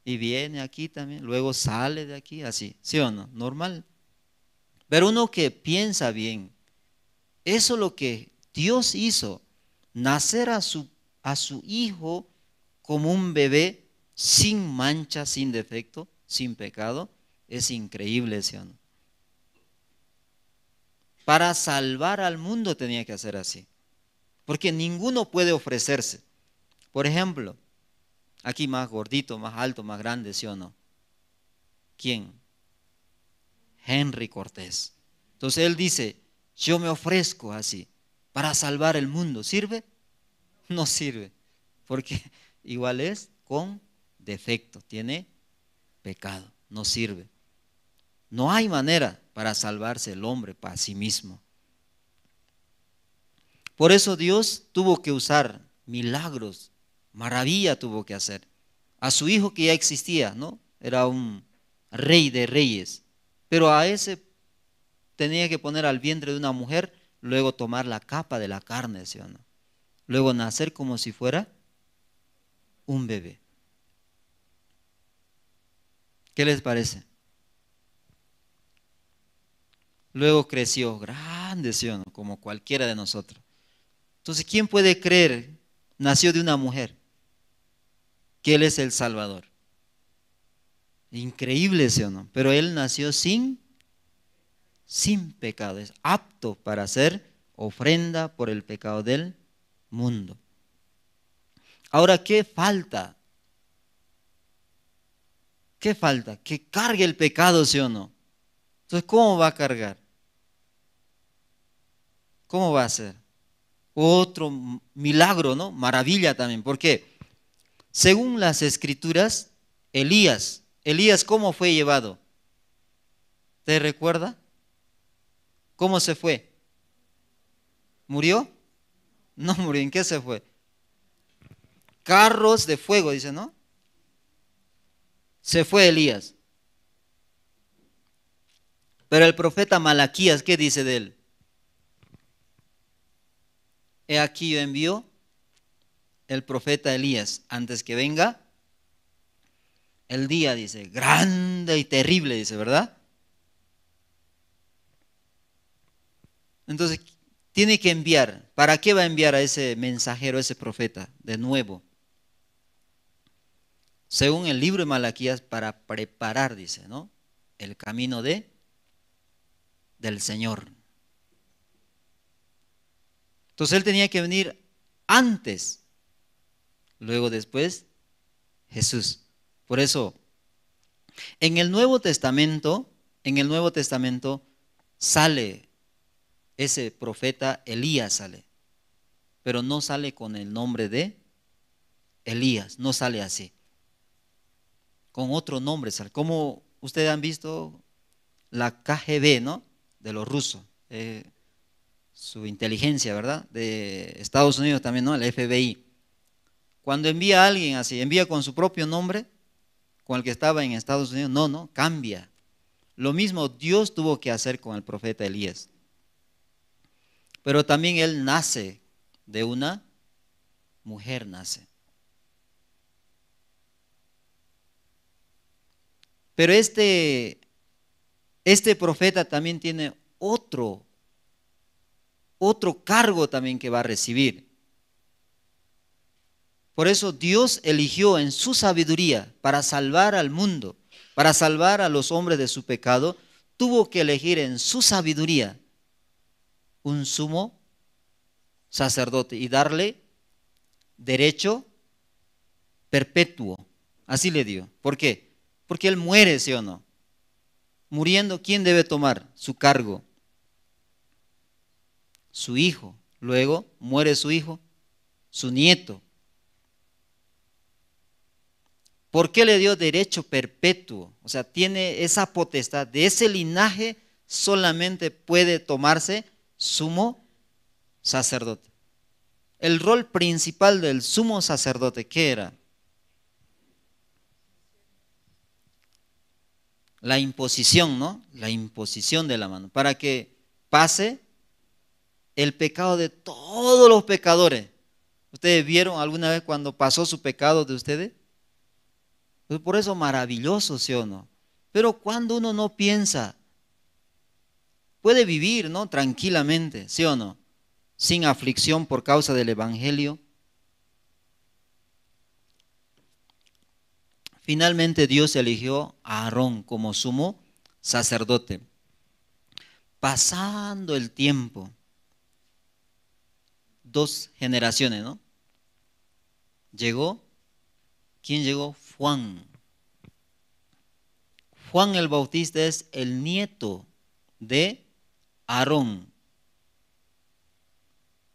Y viene aquí también, luego sale de aquí, así. ¿Sí o no? Normal. Pero uno que piensa bien, eso es lo que Dios hizo, nacer a su hijo como un bebé sin mancha, sin defecto, sin pecado, es increíble, ¿sí o no? Para salvar al mundo tenía que hacer así, porque ninguno puede ofrecerse. Por ejemplo, aquí más gordito, más alto, más grande, ¿sí o no? ¿Quién? Henry Cortés. Entonces él dice, yo me ofrezco así para salvar el mundo. ¿Sirve? No sirve, porque igual es con defecto, tiene pecado, no sirve. No hay manera para salvarse el hombre para sí mismo. Por eso Dios tuvo que usar milagros, maravilla tuvo que hacer. A su hijo que ya existía, ¿no? Era un rey de reyes, pero a ese tenía que poner al vientre de una mujer, luego tomar la capa de la carne, ¿sí o no? Luego nacer como si fuera un bebé. ¿Qué les parece? Luego creció grande, ¿sí o no? Como cualquiera de nosotros. Entonces, ¿quién puede creer? Nació de una mujer, que Él es el Salvador. Increíble, ¿sí o no? Pero Él nació sin pecado. Es apto para hacer ofrenda por el pecado del mundo. Ahora, ¿qué falta? ¿Qué falta? Que cargue el pecado, ¿sí o no? Entonces, ¿cómo va a cargar? ¿Cómo va a ser? Otro milagro, ¿no? Maravilla también. ¿Por qué? Según las escrituras, Elías, ¿cómo fue llevado? ¿Te recuerda? ¿Cómo se fue? ¿Murió? No murió. ¿En qué se fue? Carros de fuego, dice, ¿no? Se fue Elías. Pero el profeta Malaquías, ¿qué dice de él? He aquí yo envío el profeta Elías antes que venga el día, dice, grande y terrible, dice, ¿verdad? Entonces, tiene que enviar. ¿Para qué va a enviar a ese mensajero, a ese profeta? De nuevo. Según el libro de Malaquías, para preparar, dice, ¿no? El camino del Señor. Entonces él tenía que venir antes, luego después Jesús. Por eso, en el Nuevo Testamento sale ese profeta Elías, sale, pero no sale con el nombre de Elías, no sale así. Con otro nombre sale. Como ustedes han visto la KGB, ¿no? De los rusos. Su inteligencia, ¿verdad? De Estados Unidos también, ¿no? El FBI. Cuando envía a alguien así, envía con su propio nombre, con el que estaba en Estados Unidos, no, cambia. Lo mismo Dios tuvo que hacer con el profeta Elías. Pero también él nace de una mujer, nace. Pero este profeta también tiene otro cargo también que va a recibir. Por eso Dios eligió en su sabiduría para salvar al mundo, para salvar a los hombres de su pecado, tuvo que elegir en su sabiduría un sumo sacerdote y darle derecho perpetuo. Así le dio. ¿Por qué? Porque él muere, ¿sí o no? Muriendo, ¿quién debe tomar su cargo? Su hijo. Luego muere su hijo, su nieto. ¿Por qué le dio derecho perpetuo? O sea, tiene esa potestad. De ese linaje solamente puede tomarse sumo sacerdote. El rol principal del sumo sacerdote, ¿qué era? La imposición, ¿no? La imposición de la mano, para que pase el pecado de todos los pecadores. ¿Ustedes vieron alguna vez cuando pasó su pecado de ustedes? Pues por eso maravilloso, ¿sí o no? Pero cuando uno no piensa, puede vivir, ¿no? Tranquilamente, ¿sí o no? Sin aflicción por causa del Evangelio. Finalmente Dios eligió a Aarón como sumo sacerdote. Pasando el tiempo, 2 generaciones, ¿no? ¿Quién llegó? Juan. Juan el Bautista es el nieto de Aarón.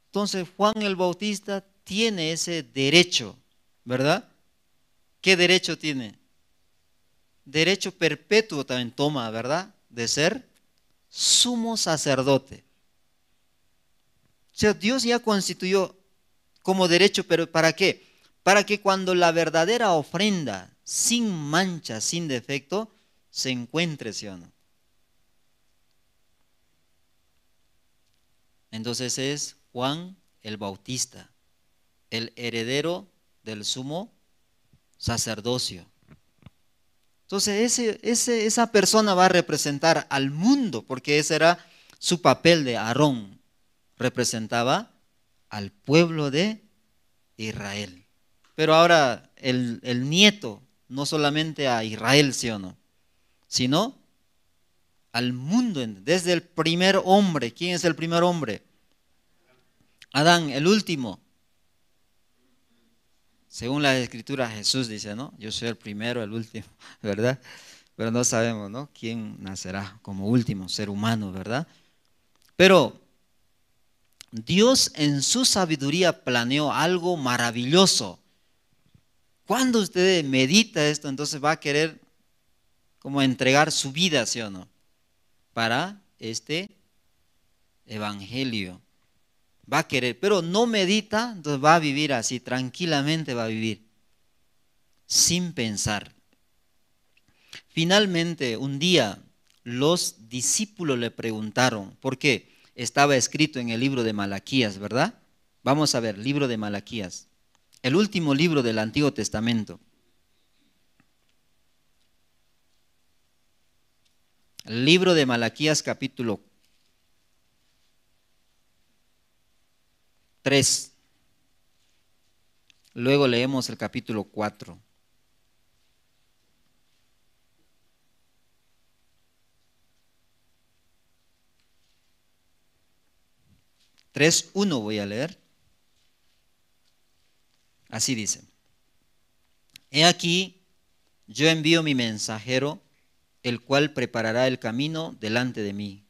Entonces Juan el Bautista tiene ese derecho, ¿verdad? ¿Qué derecho tiene? Derecho perpetuo también toma, ¿verdad? De ser sumo sacerdote. O sea, Dios ya constituyó como derecho, pero ¿para qué? Para que cuando la verdadera ofrenda, sin mancha, sin defecto, se encuentre, ¿sí o no? Entonces es Juan el Bautista, el heredero del sumo sacerdocio. Entonces esa persona va a representar al mundo, porque ese era su papel de Aarón. Representaba al pueblo de Israel. Pero ahora el nieto, no solamente a Israel, ¿sí o no? Sino al mundo, desde el primer hombre. ¿Quién es el primer hombre? Adán, el último, Según las escrituras, Jesús dice, ¿no? Yo soy el primero, el último, ¿verdad? Pero no sabemos, ¿no? ¿Quién nacerá como último ser humano, verdad? Pero Dios en su sabiduría planeó algo maravilloso. Cuando usted medita esto, entonces va a querer como entregar su vida, ¿sí o no? Para este evangelio. Va a querer, pero no medita, entonces va a vivir así, tranquilamente va a vivir, sin pensar. Finalmente, un día, los discípulos le preguntaron, porque estaba escrito en el libro de Malaquías, ¿verdad? Vamos a ver, libro de Malaquías, el último libro del Antiguo Testamento. El libro de Malaquías, capítulo 3. Luego leemos el capítulo 4. Tres, 1 voy a leer. Así dice: He aquí, yo envío mi mensajero, el cual preparará el camino delante de mí.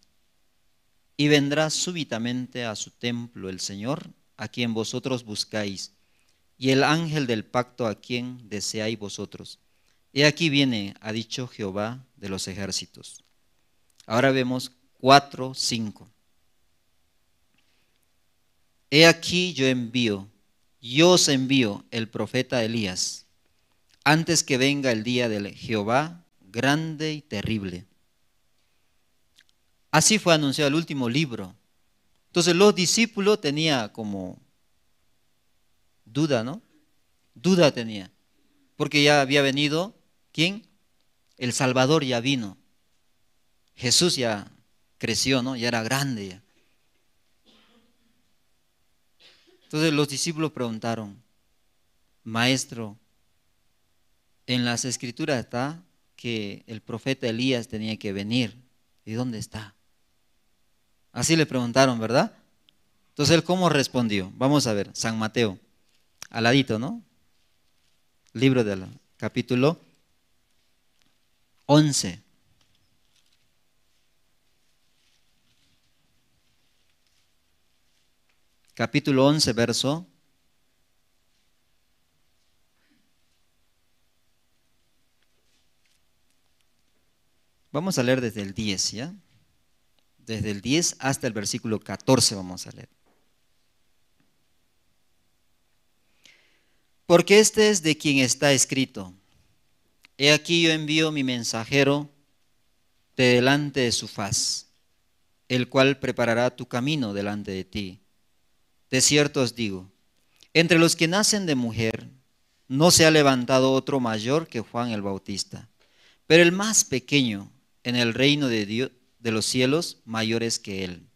Y vendrá súbitamente a su templo el Señor, a quien vosotros buscáis, y el ángel del pacto a quien deseáis vosotros. He aquí viene, ha dicho Jehová de los ejércitos. Ahora vemos 4, 5. He aquí yo os envío el profeta Elías, antes que venga el día del Jehová grande y terrible. Así fue anunciado el último libro. Entonces los discípulos tenían como duda, ¿no? Duda tenía, porque ya había venido, ¿quién? El Salvador ya vino. Jesús ya creció, ¿no? Ya era grande ya. Entonces los discípulos preguntaron: Maestro, en las escrituras está que el profeta Elías tenía que venir. ¿Y dónde está? Así le preguntaron, ¿verdad? Entonces él, ¿cómo respondió? Vamos a ver, San Mateo, al ladito, ¿no? Libro del capítulo 11. Capítulo 11, verso. Vamos a leer desde el 10, ¿ya? Desde el 10 hasta el versículo 14 vamos a leer. Porque este es de quien está escrito: He aquí yo envío mi mensajero de delante de su faz, el cual preparará tu camino delante de ti. De cierto os digo, entre los que nacen de mujer, no se ha levantado otro mayor que Juan el Bautista, pero el más pequeño en el reino de Dios, de los cielos, mayor es que él.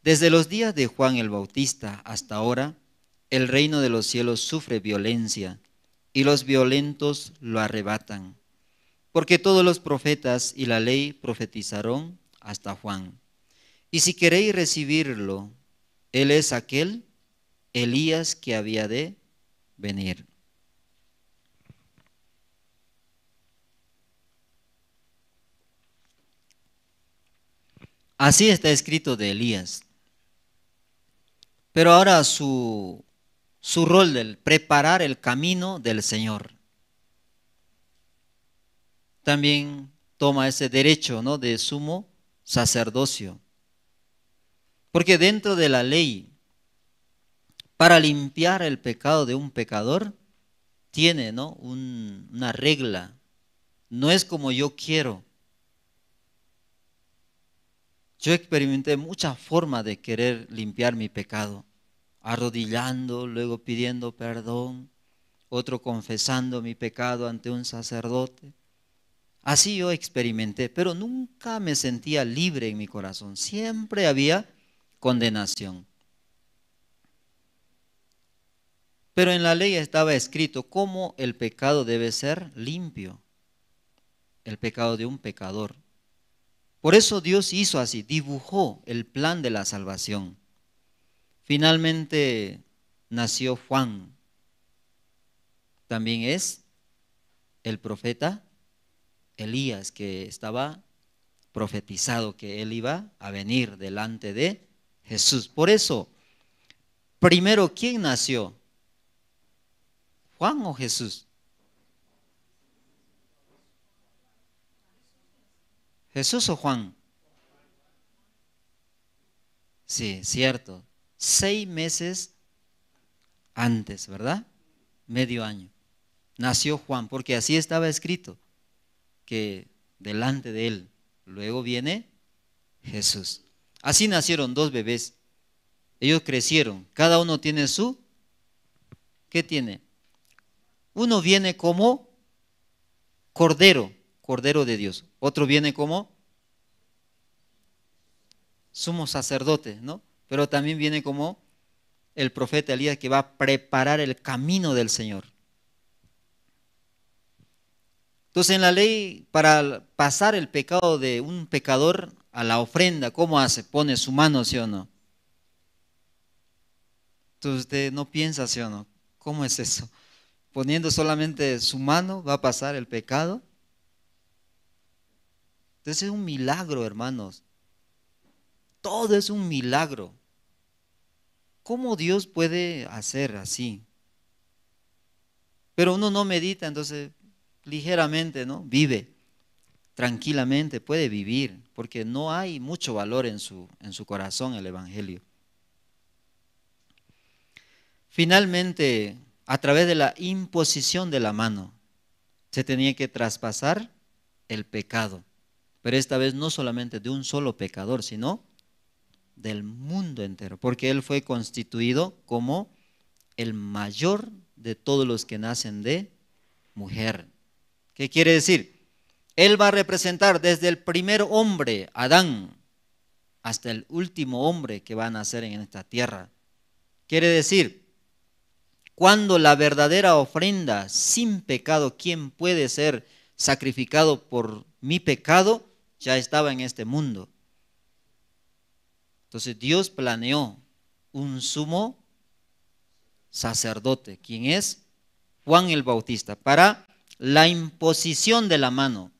Desde los días de Juan el Bautista hasta ahora, el reino de los cielos sufre violencia, y los violentos lo arrebatan. Porque todos los profetas y la ley profetizaron hasta Juan. Y si queréis recibirlo, él es aquel Elías que había de venir. Así está escrito de Elías. Pero ahora su rol del preparar el camino del Señor. También toma ese derecho, ¿no?, de sumo sacerdocio. Porque dentro de la ley, para limpiar el pecado de un pecador, tiene, ¿no?, una regla. No es como yo quiero. Yo experimenté muchas formas de querer limpiar mi pecado. Arrodillando, luego pidiendo perdón, otro confesando mi pecado ante un sacerdote. Así yo experimenté, pero nunca me sentía libre en mi corazón. Siempre había condenación. Pero en la ley estaba escrito cómo el pecado debe ser limpio, el pecado de un pecador. Por eso Dios hizo así, dibujó el plan de la salvación. Finalmente nació Juan, también es el profeta Elías, que estaba profetizado que él iba a venir delante de Jesús. Por eso, primero, ¿quién nació? ¿Juan o Jesús? ¿Jesús o Juan? Sí, cierto. 6 meses antes, ¿verdad? Medio año. Nació Juan, porque así estaba escrito, que delante de él luego viene Jesús. Así nacieron 2 bebés. Ellos crecieron. Cada uno tiene su... ¿Qué tiene? Uno viene como cordero, cordero de Dios. Otro viene como sumo sacerdote, ¿no? Pero también viene como el profeta Elías, que va a preparar el camino del Señor. Entonces, en la ley, para pasar el pecado de un pecador a la ofrenda, ¿cómo hace? Pone su mano, ¿sí o no? Entonces usted no piensa, ¿sí o no? ¿Cómo es eso? Poniendo solamente su mano va a pasar el pecado. Entonces es un milagro, hermanos. Todo es un milagro. ¿Cómo Dios puede hacer así? Pero uno no medita, entonces ligeramente, ¿no? Vive tranquilamente, puede vivir, porque no hay mucho valor en su corazón el Evangelio. Finalmente, a través de la imposición de la mano, se tenía que traspasar el pecado. Pero esta vez no solamente de un solo pecador, sino del mundo entero, porque él fue constituido como el mayor de todos los que nacen de mujer. ¿Qué quiere decir? Él va a representar desde el primer hombre, Adán, hasta el último hombre que va a nacer en esta tierra. Quiere decir, cuando la verdadera ofrenda sin pecado, ¿quién puede ser sacrificado por mi pecado? Ya estaba en este mundo. Entonces Dios planeó un sumo sacerdote, quien es Juan el Bautista, para la imposición de la mano.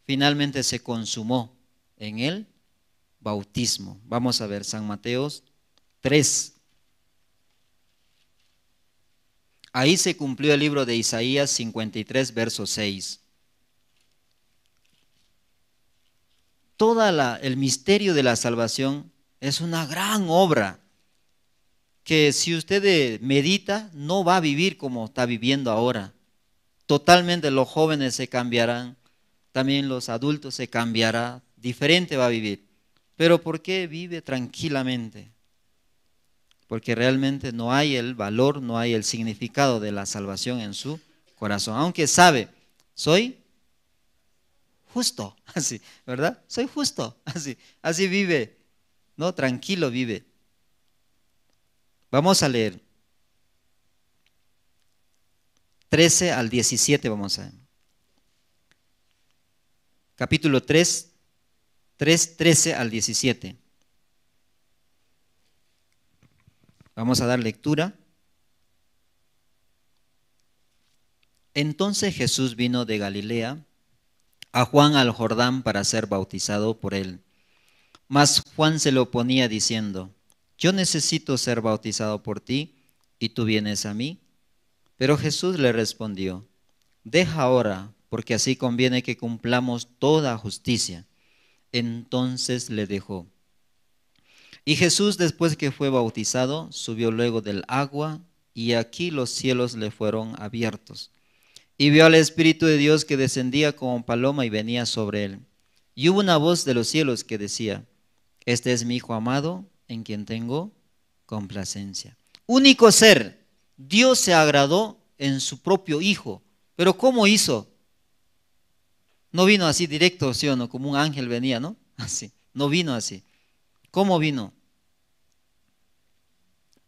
Finalmente se consumó en el bautismo. Vamos a ver San Mateo 3. Ahí se cumplió el libro de Isaías 53, verso 6. Todo el misterio de la salvación es una gran obra que si usted medita no va a vivir como está viviendo ahora. Totalmente los jóvenes se cambiarán, también los adultos se cambiará, diferente va a vivir. Pero ¿por qué vive tranquilamente? Porque realmente no hay el valor, no hay el significado de la salvación en su corazón. Aunque sabe, soy justo, así, ¿verdad? Soy justo, así vive, ¿no? Tranquilo vive. Vamos a leer 13 al 17, vamos a ver. Capítulo 3, 13 al 17. Vamos a dar lectura. Entonces Jesús vino de Galilea a Juan al Jordán para ser bautizado por él. Mas Juan se lo oponía diciendo: yo necesito ser bautizado por ti, y tú vienes a mí. Pero Jesús le respondió: deja ahora, porque así conviene que cumplamos toda justicia. Entonces le dejó. Y Jesús, después que fue bautizado, subió luego del agua, y aquí los cielos le fueron abiertos. Y vio al Espíritu de Dios que descendía como paloma y venía sobre él. Y hubo una voz de los cielos que decía: este es mi Hijo amado, en quien tengo complacencia. Único ser, Dios se agradó en su propio Hijo. Pero ¿cómo hizo? No vino así directo, ¿sí o no? Como un ángel venía, ¿no? Así, no vino así. ¿Cómo vino?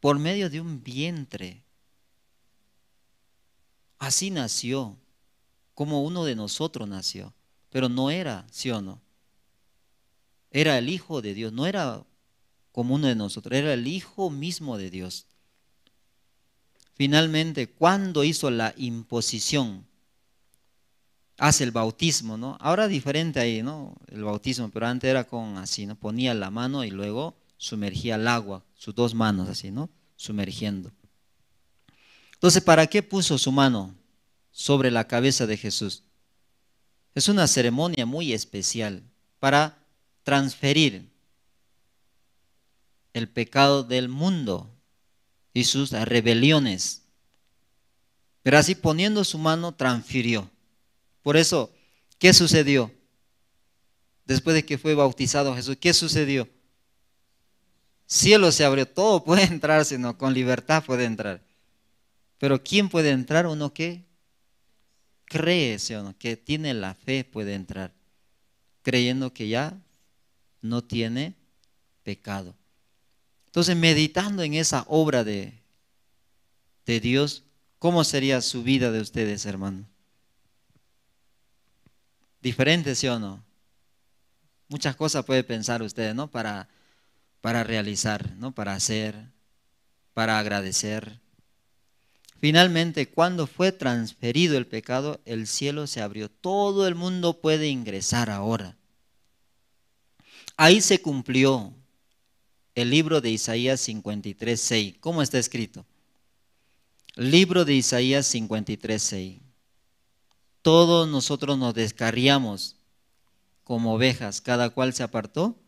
Por medio de un vientre. Así nació, como uno de nosotros nació. Pero no era, ¿sí o no? Era el Hijo de Dios, no era como uno de nosotros, era el Hijo mismo de Dios. finalmente, cuando hizo la imposición, hace el bautismo, ¿no? Ahora diferente ahí, ¿no? El bautismo, pero antes era con así, ¿no? Ponía la mano y luego sumergía el agua, sus dos manos así, ¿no? Sumergiendo. Entonces, ¿para qué puso su mano sobre la cabeza de Jesús? Es una ceremonia muy especial para transferir el pecado del mundo y sus rebeliones. Pero así poniendo su mano transfirió. Por eso, ¿qué sucedió? Después de que fue bautizado Jesús, ¿qué sucedió? Cielo se abrió, todo puede entrar, sino con libertad puede entrar. Pero ¿quién puede entrar? Uno que cree, ¿sí o no? Que tiene la fe puede entrar, creyendo que ya no tiene pecado. Entonces, meditando en esa obra de Dios, ¿cómo sería su vida de ustedes, hermanos? Diferente, ¿sí o no? Muchas cosas puede pensar ustedes, ¿no? Para realizar, ¿no? Para hacer, para agradecer. Finalmente, cuando fue transferido el pecado, el cielo se abrió. Todo el mundo puede ingresar ahora. Ahí se cumplió el libro de Isaías 53:6. ¿Cómo está escrito? Libro de Isaías 53:6. Todos nosotros nos descarriamos como ovejas, cada cual se apartó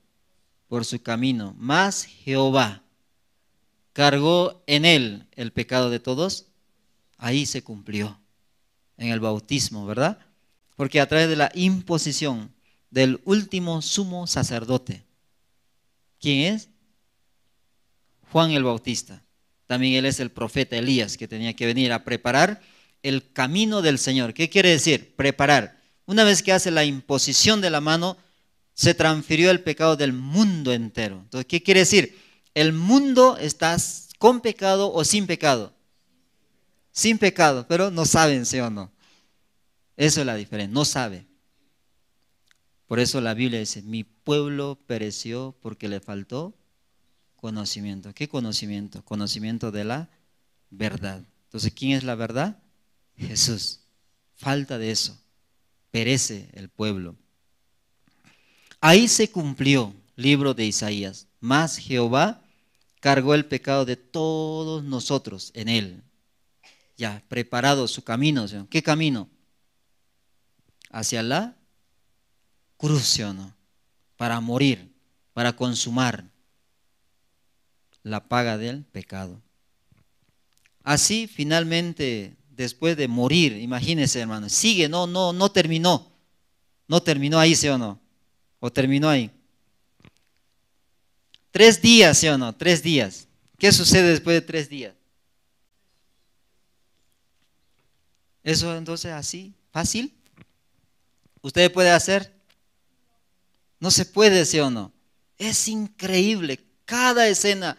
por su camino. Mas Jehová cargó en él el pecado de todos. Ahí se cumplió en el bautismo, ¿verdad? Porque a través de la imposición del último sumo sacerdote, ¿quién es? Juan el Bautista. También él es el profeta Elías que tenía que venir a preparar el camino del Señor. ¿Qué quiere decir? Preparar. Una vez que hace la imposición de la mano, se transfirió el pecado del mundo entero. Entonces, ¿qué quiere decir? El mundo está con pecado o sin pecado. Sin pecado, pero no saben, ¿sí o no? Eso es la diferencia, no sabe. Por eso la Biblia dice, mi pueblo pereció porque le faltó conocimiento. ¿Qué conocimiento? Conocimiento de la verdad. Entonces, ¿quién es la verdad? Jesús. Falta de eso. Perece el pueblo. Ahí se cumplió, libro de Isaías. Mas Jehová cargó el pecado de todos nosotros en él. Ya preparado su camino, Señor. ¿Qué camino? Hacia la cruz, ¿sí o no? Para morir, para consumar la paga del pecado. Así finalmente, después de morir, imagínense, hermano, sigue, no terminó. No terminó ahí, ¿sí o no? ¿O terminó ahí? 3 días, ¿sí o no? 3 días. ¿Qué sucede después de 3 días? Eso entonces así, fácil. ¿Usted puede hacer? No se puede, ¿sí o no? Es increíble. Cada escena,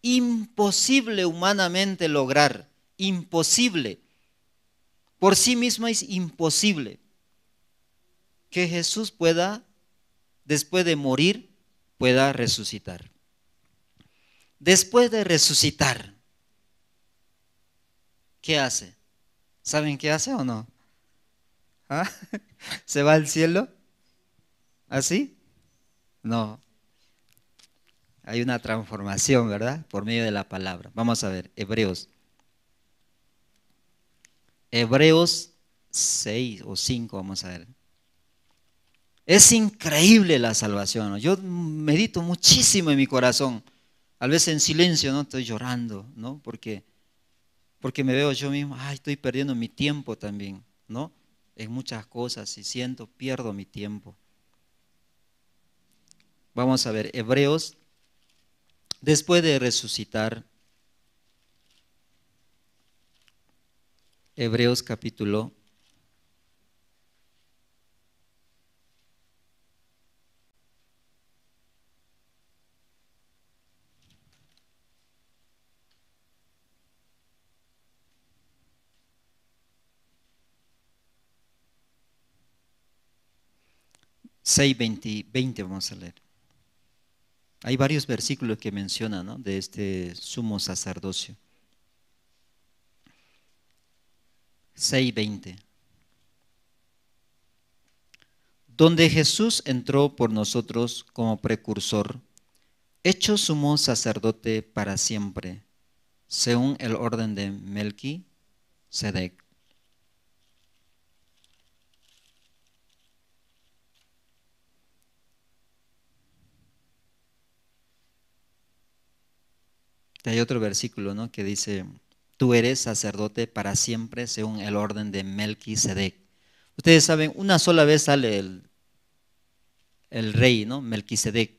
imposible humanamente lograr. Imposible. Por sí mismo es imposible que Jesús pueda, después de morir, pueda resucitar. Después de resucitar, ¿qué hace? ¿Saben qué hace o no? ¿Ah? ¿Se va al cielo? ¿Así? No. Hay una transformación, ¿verdad? Por medio de la palabra. Vamos a ver, Hebreos. Hebreos 6 o 5, vamos a ver. Es increíble la salvación, ¿no? Yo medito muchísimo en mi corazón. A veces en silencio, ¿no? Estoy llorando, ¿no? Porque me veo yo mismo, ay, estoy perdiendo mi tiempo también, ¿no? En muchas cosas y pierdo mi tiempo. Vamos a ver, Hebreos, después de resucitar, Hebreos capítulo 6:20 vamos a leer. Hay varios versículos que mencionan, ¿no? De este sumo sacerdocio. 6:20. Donde Jesús entró por nosotros como precursor, hecho sumo sacerdote para siempre, según el orden de Melquisedec. Hay otro versículo, ¿no?, que dice: tú eres sacerdote para siempre según el orden de Melquisedec. Ustedes saben, una sola vez sale el rey, ¿no?, Melquisedec.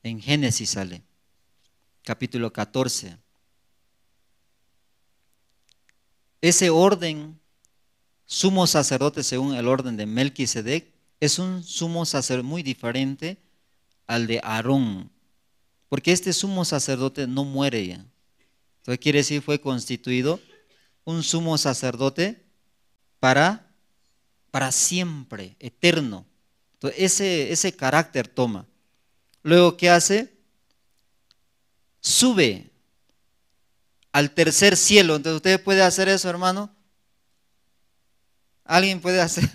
En Génesis sale, capítulo 14. Ese orden, sumo sacerdote según el orden de Melquisedec, es un sumo sacerdote muy diferente al de Aarón, porque este sumo sacerdote no muere ya. Entonces quiere decir, fue constituido un sumo sacerdote para siempre, eterno. Entonces ese carácter toma. Luego, ¿qué hace? Sube al tercer cielo. Entonces, ¿usted puede hacer eso, hermano? ¿Alguien puede hacer?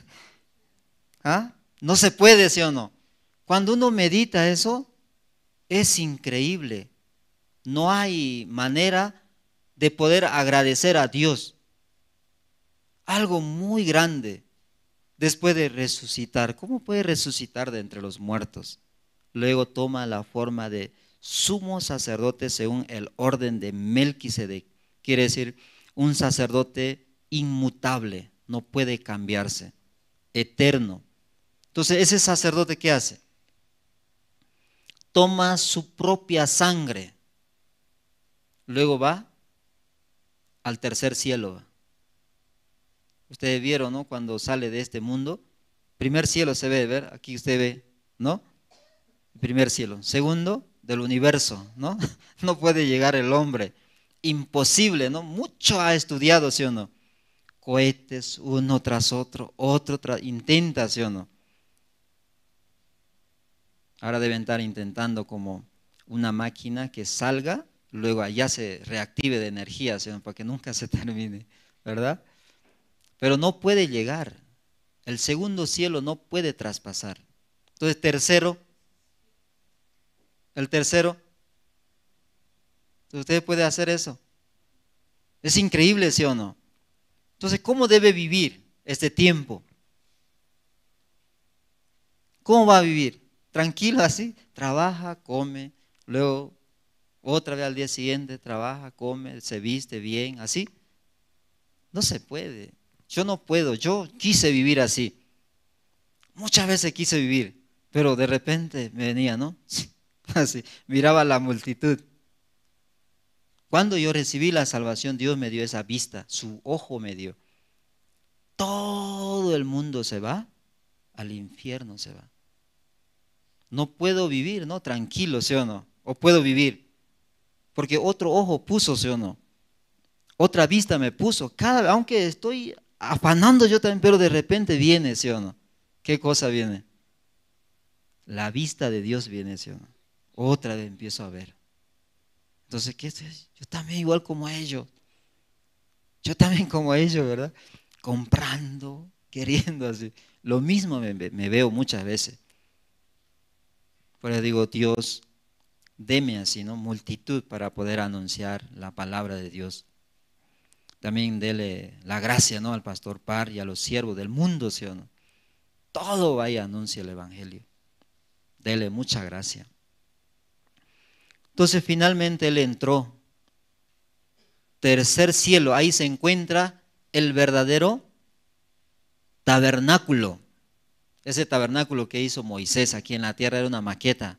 ¿Ah? No se puede, ¿sí o no? Cuando uno medita eso, es increíble. No hay manera de poder agradecer a Dios. Algo muy grande después de resucitar. ¿Cómo puede resucitar de entre los muertos? Luego toma la forma de sumo sacerdote según el orden de Melquisedec. Quiere decir, un sacerdote inmutable, no puede cambiarse, eterno. Entonces, ese sacerdote, ¿qué hace? Toma su propia sangre, luego va al tercer cielo. Ustedes vieron, ¿no?, cuando sale de este mundo, primer cielo se ve, ¿ver? Aquí usted ve, ¿no? Primer cielo. Segundo, del universo, ¿no? No puede llegar el hombre. Imposible, ¿no? Mucho ha estudiado, ¿sí o no? Cohetes, uno tras otro, intenta, ¿sí o no? Ahora deben estar intentando como una máquina que salga, luego allá se reactive de energía, ¿sí o no?, para que nunca se termine, ¿verdad? Pero no puede llegar. El segundo cielo no puede traspasar. Entonces, el tercero, ¿usted puede hacer eso? Es increíble, ¿sí o no? Entonces, ¿cómo debe vivir este tiempo? ¿Cómo va a vivir? Tranquilo así, trabaja, come, luego otra vez al día siguiente trabaja, come, se viste bien, así. No se puede. Yo no puedo, yo quise vivir así. Muchas veces quise vivir, pero de repente me venía, ¿no? Así, miraba la multitud. Cuando yo recibí la salvación, Dios me dio esa vista, su ojo me dio. Todo el mundo se va, al infierno se va. No puedo vivir, ¿no? Tranquilo, ¿sí o no? O puedo vivir, porque otro ojo puso, ¿sí o no? Otra vista me puso. Aunque estoy afanando yo también, pero de repente viene, ¿sí o no? ¿Qué cosa viene? La vista de Dios viene, ¿sí o no? Otra vez empiezo a ver. Entonces, ¿qué es? Yo también igual como ellos. Yo también como ellos, ¿verdad? Comprando, queriendo así. Lo mismo me veo muchas veces. Por eso digo, Dios, deme así, ¿no?, multitud para poder anunciar la palabra de Dios. También dele la gracia, ¿no?, al pastor Par y a los siervos del mundo, ¿sí o no? Todo vaya, anuncia el evangelio. Dele mucha gracia. Entonces finalmente él entró. Tercer cielo, ahí se encuentra el verdadero tabernáculo. Ese tabernáculo que hizo Moisés aquí en la tierra era una maqueta.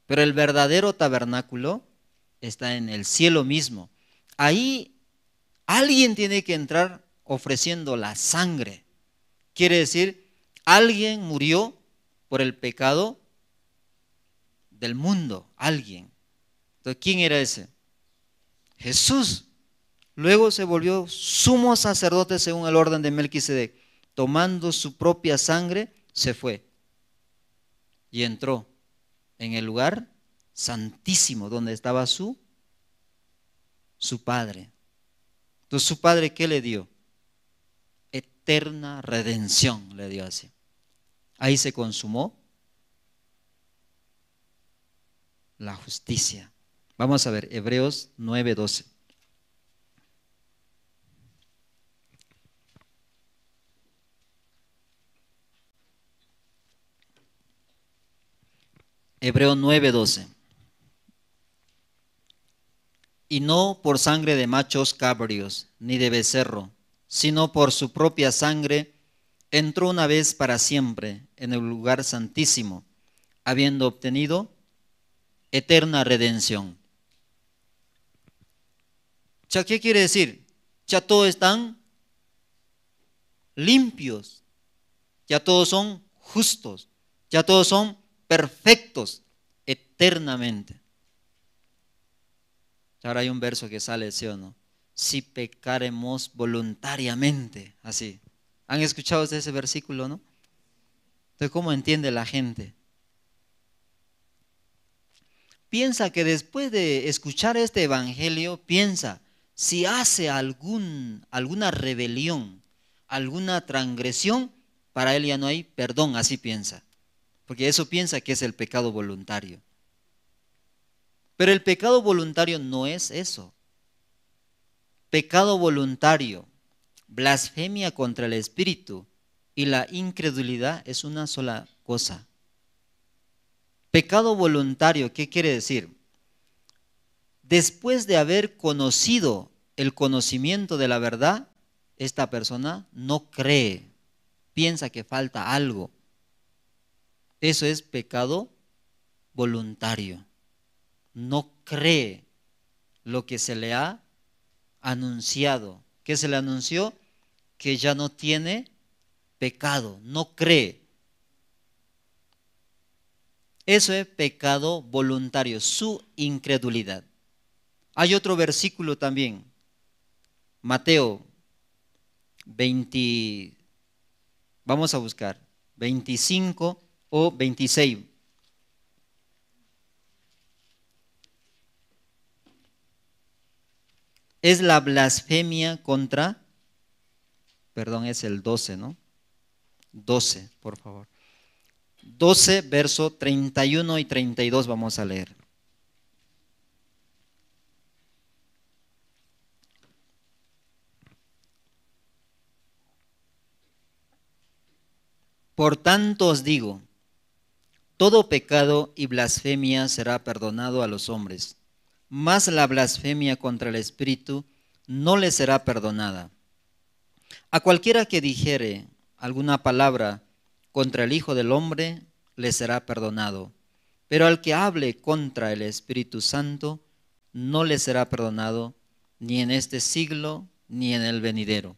Pero el verdadero tabernáculo está en el cielo mismo. Ahí alguien tiene que entrar ofreciendo la sangre. Quiere decir, alguien murió por el pecado del mundo. Alguien. Entonces, ¿quién era ese? Jesús. Luego se volvió sumo sacerdote según el orden de Melquisedec. Tomando su propia sangre, se fue. Y entró en el lugar santísimo donde estaba su Padre. Entonces su padre, ¿qué le dio? Eterna redención le dio así. Ahí se consumó la justicia. Vamos a ver, Hebreos 9:12. Hebreos 9:12. Y no por sangre de machos cabrios, ni de becerro, sino por su propia sangre, entró una vez para siempre en el lugar santísimo, habiendo obtenido eterna redención. Ya, ¿qué quiere decir? Ya todos están limpios, ya todos son justos, ya todos son perfectos eternamente. Ahora hay un verso que sale, ¿sí o no? Si pecaremos voluntariamente, así. ¿Han escuchado ese versículo, no? Entonces, ¿cómo entiende la gente? Piensa que después de escuchar este evangelio, piensa, si hace alguna rebelión, alguna transgresión, para él ya no hay perdón, así piensa. Porque eso piensa que es el pecado voluntario. Pero el pecado voluntario no es eso. Pecado voluntario, blasfemia contra el Espíritu y la incredulidad es una sola cosa. Pecado voluntario, ¿qué quiere decir? Después de haber conocido el conocimiento de la verdad, esta persona no cree, piensa que falta algo. Eso es pecado voluntario. No cree lo que se le ha anunciado. ¿Qué se le anunció? Que ya no tiene pecado, no cree. Eso es pecado voluntario, su incredulidad. Hay otro versículo también, Mateo 20, vamos a buscar, 25 o 26. Es la blasfemia contra, perdón, es el 12, ¿no? 12, por favor. 12, verso 31 y 32 vamos a leer. Por tanto os digo, todo pecado y blasfemia será perdonado a los hombres, mas la blasfemia contra el Espíritu no le será perdonada. A cualquiera que dijere alguna palabra contra el Hijo del Hombre, le será perdonado. Pero al que hable contra el Espíritu Santo, no le será perdonado ni en este siglo ni en el venidero.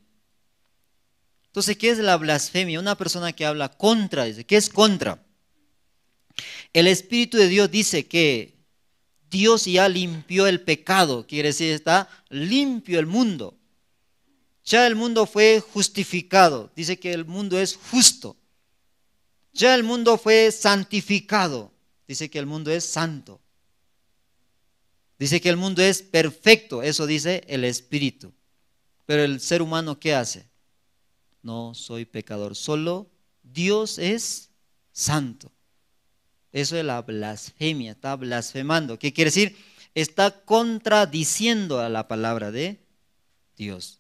Entonces, ¿qué es la blasfemia? Una persona que habla contra, dice, ¿qué es contra? El Espíritu de Dios dice que Dios ya limpió el pecado, quiere decir, está limpio el mundo. Ya el mundo fue justificado, dice que el mundo es justo. Ya el mundo fue santificado, dice que el mundo es santo. Dice que el mundo es perfecto, eso dice el Espíritu. Pero el ser humano, ¿qué hace? No soy pecador, solo Dios es santo. Eso es la blasfemia, está blasfemando. ¿Qué quiere decir? Está contradiciendo a la palabra de Dios.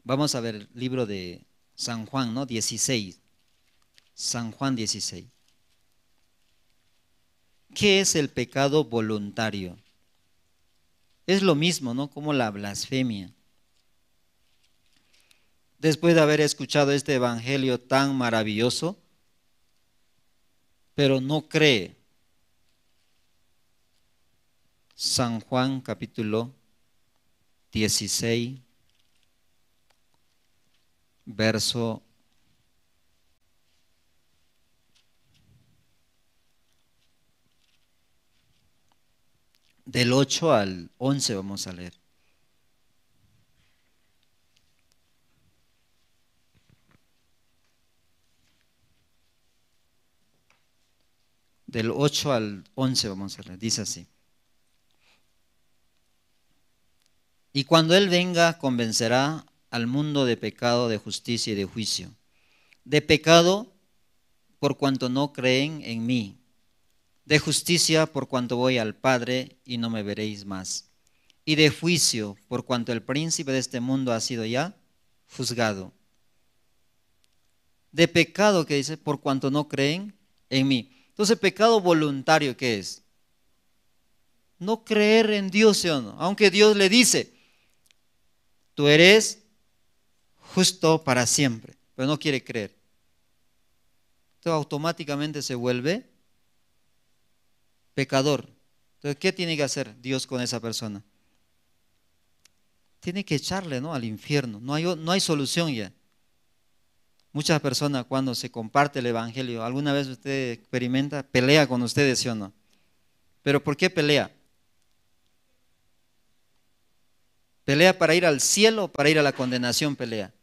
Vamos a ver el libro de San Juan, ¿no? 16. San Juan 16. ¿Qué es el pecado voluntario? Es lo mismo, ¿no? Como la blasfemia. Después de haber escuchado este evangelio tan maravilloso, pero no cree. San Juan capítulo 16, verso del 8 al 11 vamos a leer. Del 8 al 11 vamos a leer, dice así. Y cuando Él venga, convencerá al mundo de pecado, de justicia y de juicio. De pecado, por cuanto no creen en mí. De justicia, por cuanto voy al Padre y no me veréis más. Y de juicio, por cuanto el príncipe de este mundo ha sido ya juzgado. De pecado, que dice, por cuanto no creen en mí. Entonces, pecado voluntario, ¿qué es? No creer en Dios, ¿sí o no? Aunque Dios le dice, tú eres justo para siempre, pero no quiere creer. Entonces, automáticamente se vuelve pecador. Entonces, ¿qué tiene que hacer Dios con esa persona? Tiene que echarle, ¿no?, al infierno. No hay solución ya. Muchas personas, cuando se comparte el evangelio, alguna vez usted experimenta, pelea con ustedes, ¿sí o no? ¿Pero por qué pelea? ¿Pelea para ir al cielo o para ir a la condenación? Pelea.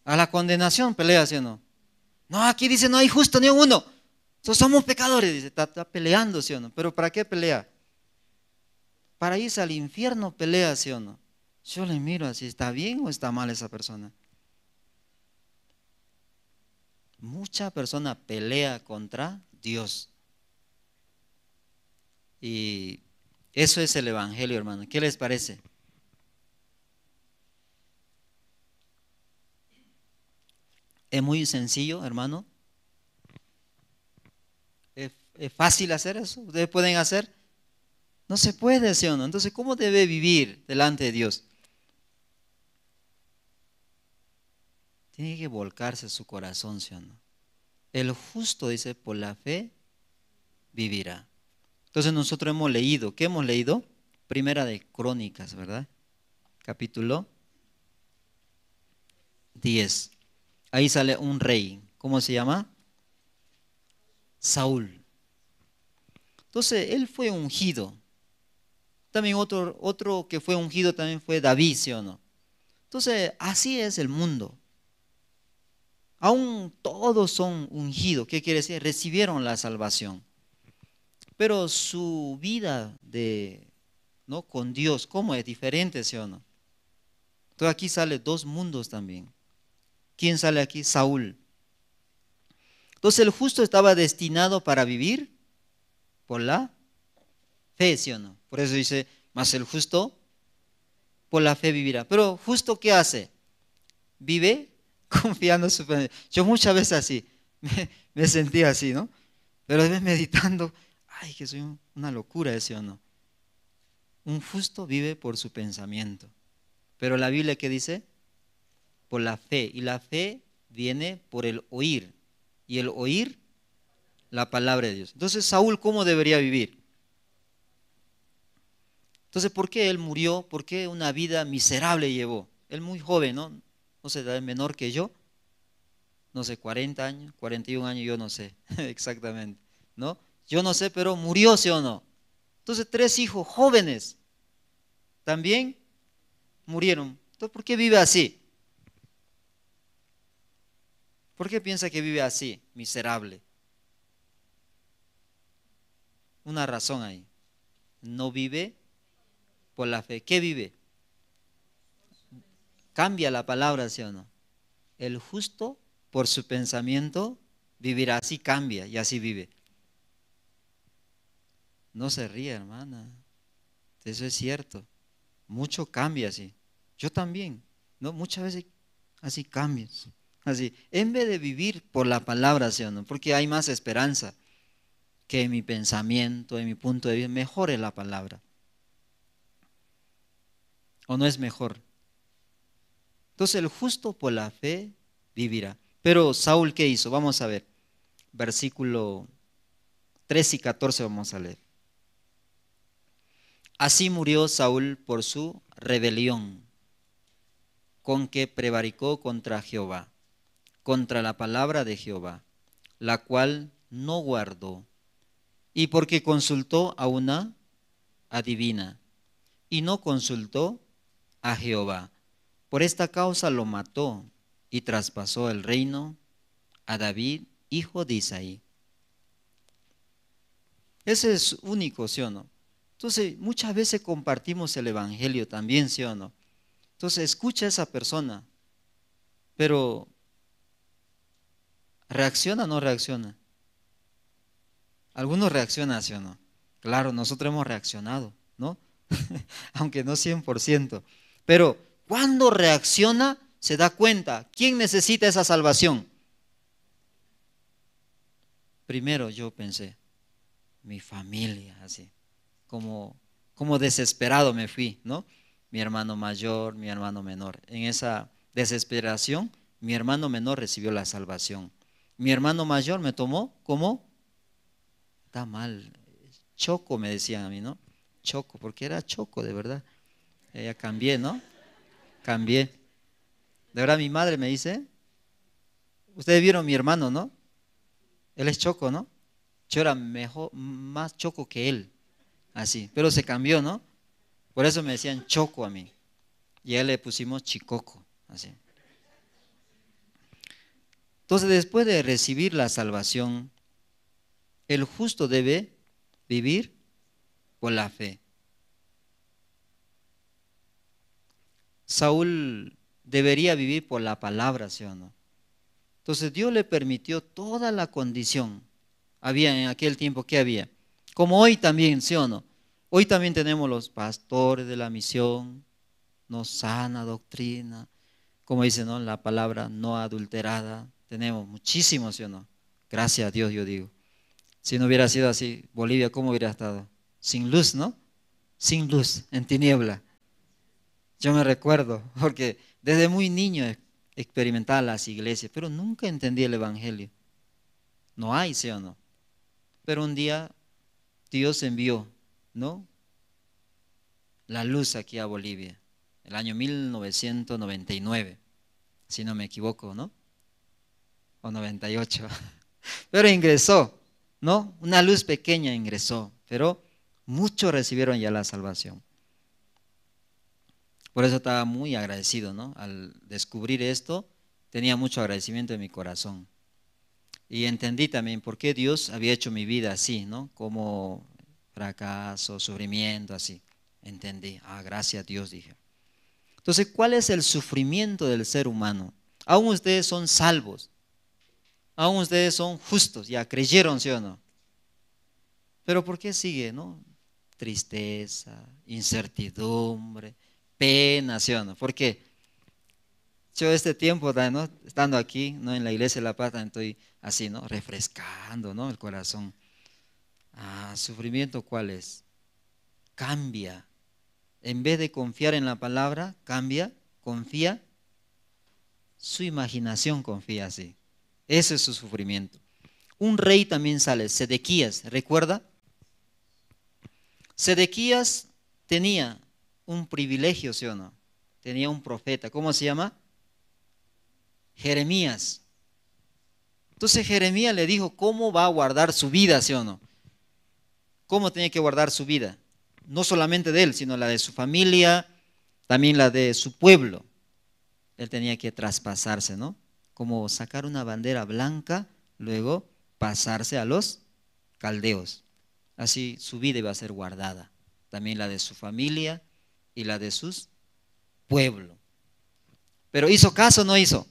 A la condenación pelea, ¿sí o no? No, aquí dice no hay justo ni uno. Somos pecadores, dice, está peleando, ¿sí o no? ¿Pero para qué pelea? Para irse al infierno pelea, ¿sí o no? Yo le miro así, ¿está bien o está mal esa persona? Mucha persona pelea contra Dios. Y eso es el evangelio, hermano. ¿Qué les parece? Es muy sencillo, hermano. ¿Es fácil hacer eso? ¿Ustedes pueden hacer? No se puede, ¿sí o no? Entonces, ¿cómo debe vivir delante de Dios? Tiene que volcarse su corazón, ¿sí o no? El justo, dice, por la fe vivirá. Entonces nosotros hemos leído, ¿qué hemos leído? Primera de Crónicas, ¿verdad? Capítulo 10. Ahí sale un rey. ¿Cómo se llama? Saúl. Entonces, él fue ungido. También otro que fue ungido también fue David, ¿sí o no? Entonces, así es el mundo. Aún todos son ungidos. ¿Qué quiere decir? Recibieron la salvación. Pero su vida ¿no?, con Dios, ¿cómo es? Diferente, ¿sí o no? Entonces aquí sale dos mundos también. ¿Quién sale aquí? Saúl. Entonces el justo estaba destinado para vivir por la fe, ¿sí o no? Por eso dice, mas el justo por la fe vivirá. Pero ¿justo qué hace? Vive confiando en su fe. Yo muchas veces así, me sentía así, ¿no? Pero después meditando, ay, que soy una locura, ¿sí o no? Un justo vive por su pensamiento. Pero la Biblia, ¿qué dice? Por la fe. Y la fe viene por el oír. Y el oír, la palabra de Dios. Entonces, Saúl, ¿cómo debería vivir? Entonces, ¿por qué él murió? ¿Por qué una vida miserable llevó? Él muy joven, ¿no? No sé, menor que yo. No sé, 40 años, 41 años, yo no sé exactamente, ¿no? Yo no sé, pero murió, ¿sí o no? Entonces, 3 hijos jóvenes también murieron. Entonces, ¿por qué vive así? ¿Por qué piensa que vive así, miserable? Una razón ahí. No vive por la fe. ¿Qué vive? Cambia la palabra, ¿sí o no? El justo por su pensamiento vivirá. Así cambia y así vive. No se ríe, hermana. Eso es cierto. Mucho cambia así. Yo también, ¿no? Muchas veces así cambias. Así, en vez de vivir por la palabra, ¿sí o no? Porque hay más esperanza que en mi pensamiento, en mi punto de vista, mejor es la palabra. ¿O no es mejor? Entonces el justo por la fe vivirá. Pero Saúl, ¿qué hizo? Vamos a ver. Versículo 13 y 14 vamos a leer. Así murió Saúl por su rebelión, con que prevaricó contra Jehová, contra la palabra de Jehová, la cual no guardó, y porque consultó a una adivina, y no consultó a Jehová. Por esta causa lo mató, y traspasó el reino a David, hijo de Isaí. Ese es único, ¿sí o no? Entonces, muchas veces compartimos el evangelio también, ¿sí o no? Entonces, escucha a esa persona, pero ¿reacciona o no reacciona? Algunos reaccionan, ¿sí o no? Claro, nosotros hemos reaccionado, ¿no? Aunque no 100%. Pero cuando reacciona, se da cuenta, ¿quién necesita esa salvación? Primero yo pensé, mi familia, así, como desesperado me fui, ¿no? Mi hermano mayor, mi hermano menor. En esa desesperación, mi hermano menor recibió la salvación. Mi hermano mayor me tomó como, está mal, choco me decían a mí, ¿no? Choco, porque era choco, de verdad. Ya cambié, ¿no? Cambié. De verdad mi madre me dice, ustedes vieron mi hermano, ¿no? Él es choco, ¿no? Yo era mejor, más choco que él, así. Pero se cambió, ¿no? Por eso me decían choco a mí. Y a él le pusimos chicoco, así. Entonces, después de recibir la salvación, el justo debe vivir por la fe. Saúl debería vivir por la palabra, ¿sí o no? Entonces Dios le permitió toda la condición. Había en aquel tiempo, ¿qué había? Como hoy también, ¿sí o no? Hoy también tenemos los pastores de la misión, no sana doctrina, como dice, ¿no? La palabra no adulterada. Tenemos muchísimos, ¿sí o no? Gracias a Dios, yo digo. Si no hubiera sido así, Bolivia, ¿cómo hubiera estado? Sin luz, ¿no? Sin luz, en tiniebla. Yo me recuerdo, porque desde muy niño experimentaba las iglesias, pero nunca entendí el evangelio. No hay, ¿sí o no? Pero un día Dios envió, ¿no? La luz aquí a Bolivia, el año 1999, si no me equivoco, ¿no? O 98. Pero ingresó, ¿no? Una luz pequeña ingresó, pero muchos recibieron ya la salvación. Por eso estaba muy agradecido, ¿no? Al descubrir esto, tenía mucho agradecimiento en mi corazón. Y entendí también por qué Dios había hecho mi vida así, ¿no? Como fracaso, sufrimiento, así. Entendí. Gracias a Dios, dije. Entonces, ¿cuál es el sufrimiento del ser humano? Aún ustedes son salvos. Aún ustedes son justos. Ya creyeron, ¿sí o no? Pero ¿por qué sigue, no? Tristeza, incertidumbre, pena, ¿sí o no? ¿Por qué? Yo este tiempo, ¿no? Estando aquí, ¿no? En la iglesia de La Paz, estoy así, ¿no? Refrescando, ¿no? El corazón. ¿Sufrimiento cuál es? Cambia. En vez de confiar en la palabra, cambia, confía. Su imaginación confía así. Ese es su sufrimiento. Un rey también sale, Sedequías, ¿recuerda? Sedequías tenía un privilegio, ¿sí o no? Tenía un profeta, ¿cómo se llama? Jeremías. Entonces Jeremías le dijo cómo va a guardar su vida, ¿sí o no? ¿Cómo tenía que guardar su vida? No solamente de él, sino la de su familia, también la de su pueblo. Él tenía que traspasarse, ¿no? Como sacar una bandera blanca, luego pasarse a los caldeos. Así su vida iba a ser guardada. También la de su familia y la de sus pueblos. Pero ¿hizo caso o no hizo?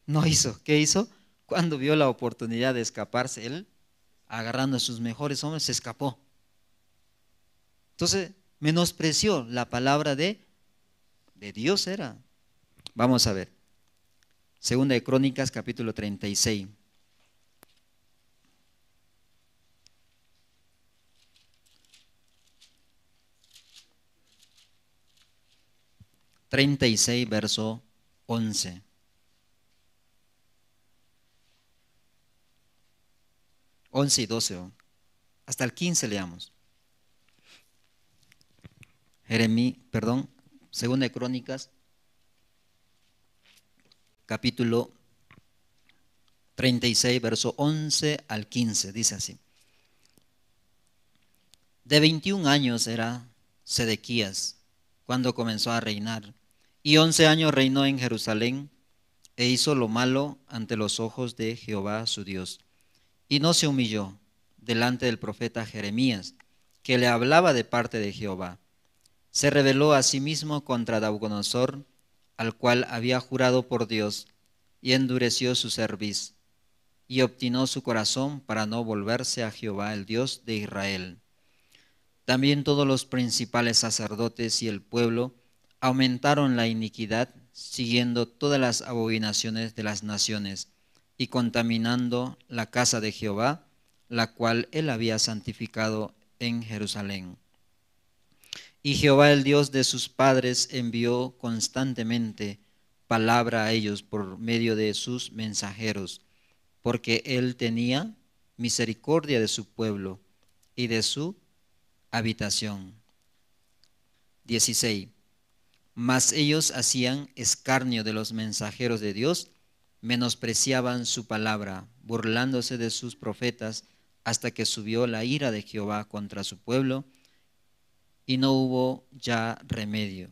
No hizo. ¿Qué hizo? Cuando vio la oportunidad de escaparse, él, agarrando a sus mejores hombres, se escapó. Entonces, menospreció la palabra de Dios era. Vamos a ver. Segunda de Crónicas, capítulo 36. Verso 11. Y 12, hasta el 15 leamos. Segunda de Crónicas, capítulo 36, verso 11 al 15, dice así. De 21 años era Sedequías cuando comenzó a reinar, y 11 años reinó en Jerusalén, e hizo lo malo ante los ojos de Jehová su Dios, y no se humilló delante del profeta Jeremías, que le hablaba de parte de Jehová. Se rebeló a sí mismo contra Nabucodonosor, al cual había jurado por Dios, y endureció su cerviz, y obstinó su corazón para no volverse a Jehová, el Dios de Israel. También todos los principales sacerdotes y el pueblo aumentaron la iniquidad, siguiendo todas las abominaciones de las naciones, y contaminando la casa de Jehová, la cual él había santificado en Jerusalén. Y Jehová, el Dios de sus padres, envió constantemente palabra a ellos por medio de sus mensajeros, porque él tenía misericordia de su pueblo y de su habitación. 16. Mas ellos hacían escarnio de los mensajeros de Dios, menospreciaban su palabra, burlándose de sus profetas, hasta que subió la ira de Jehová contra su pueblo, y no hubo ya remedio.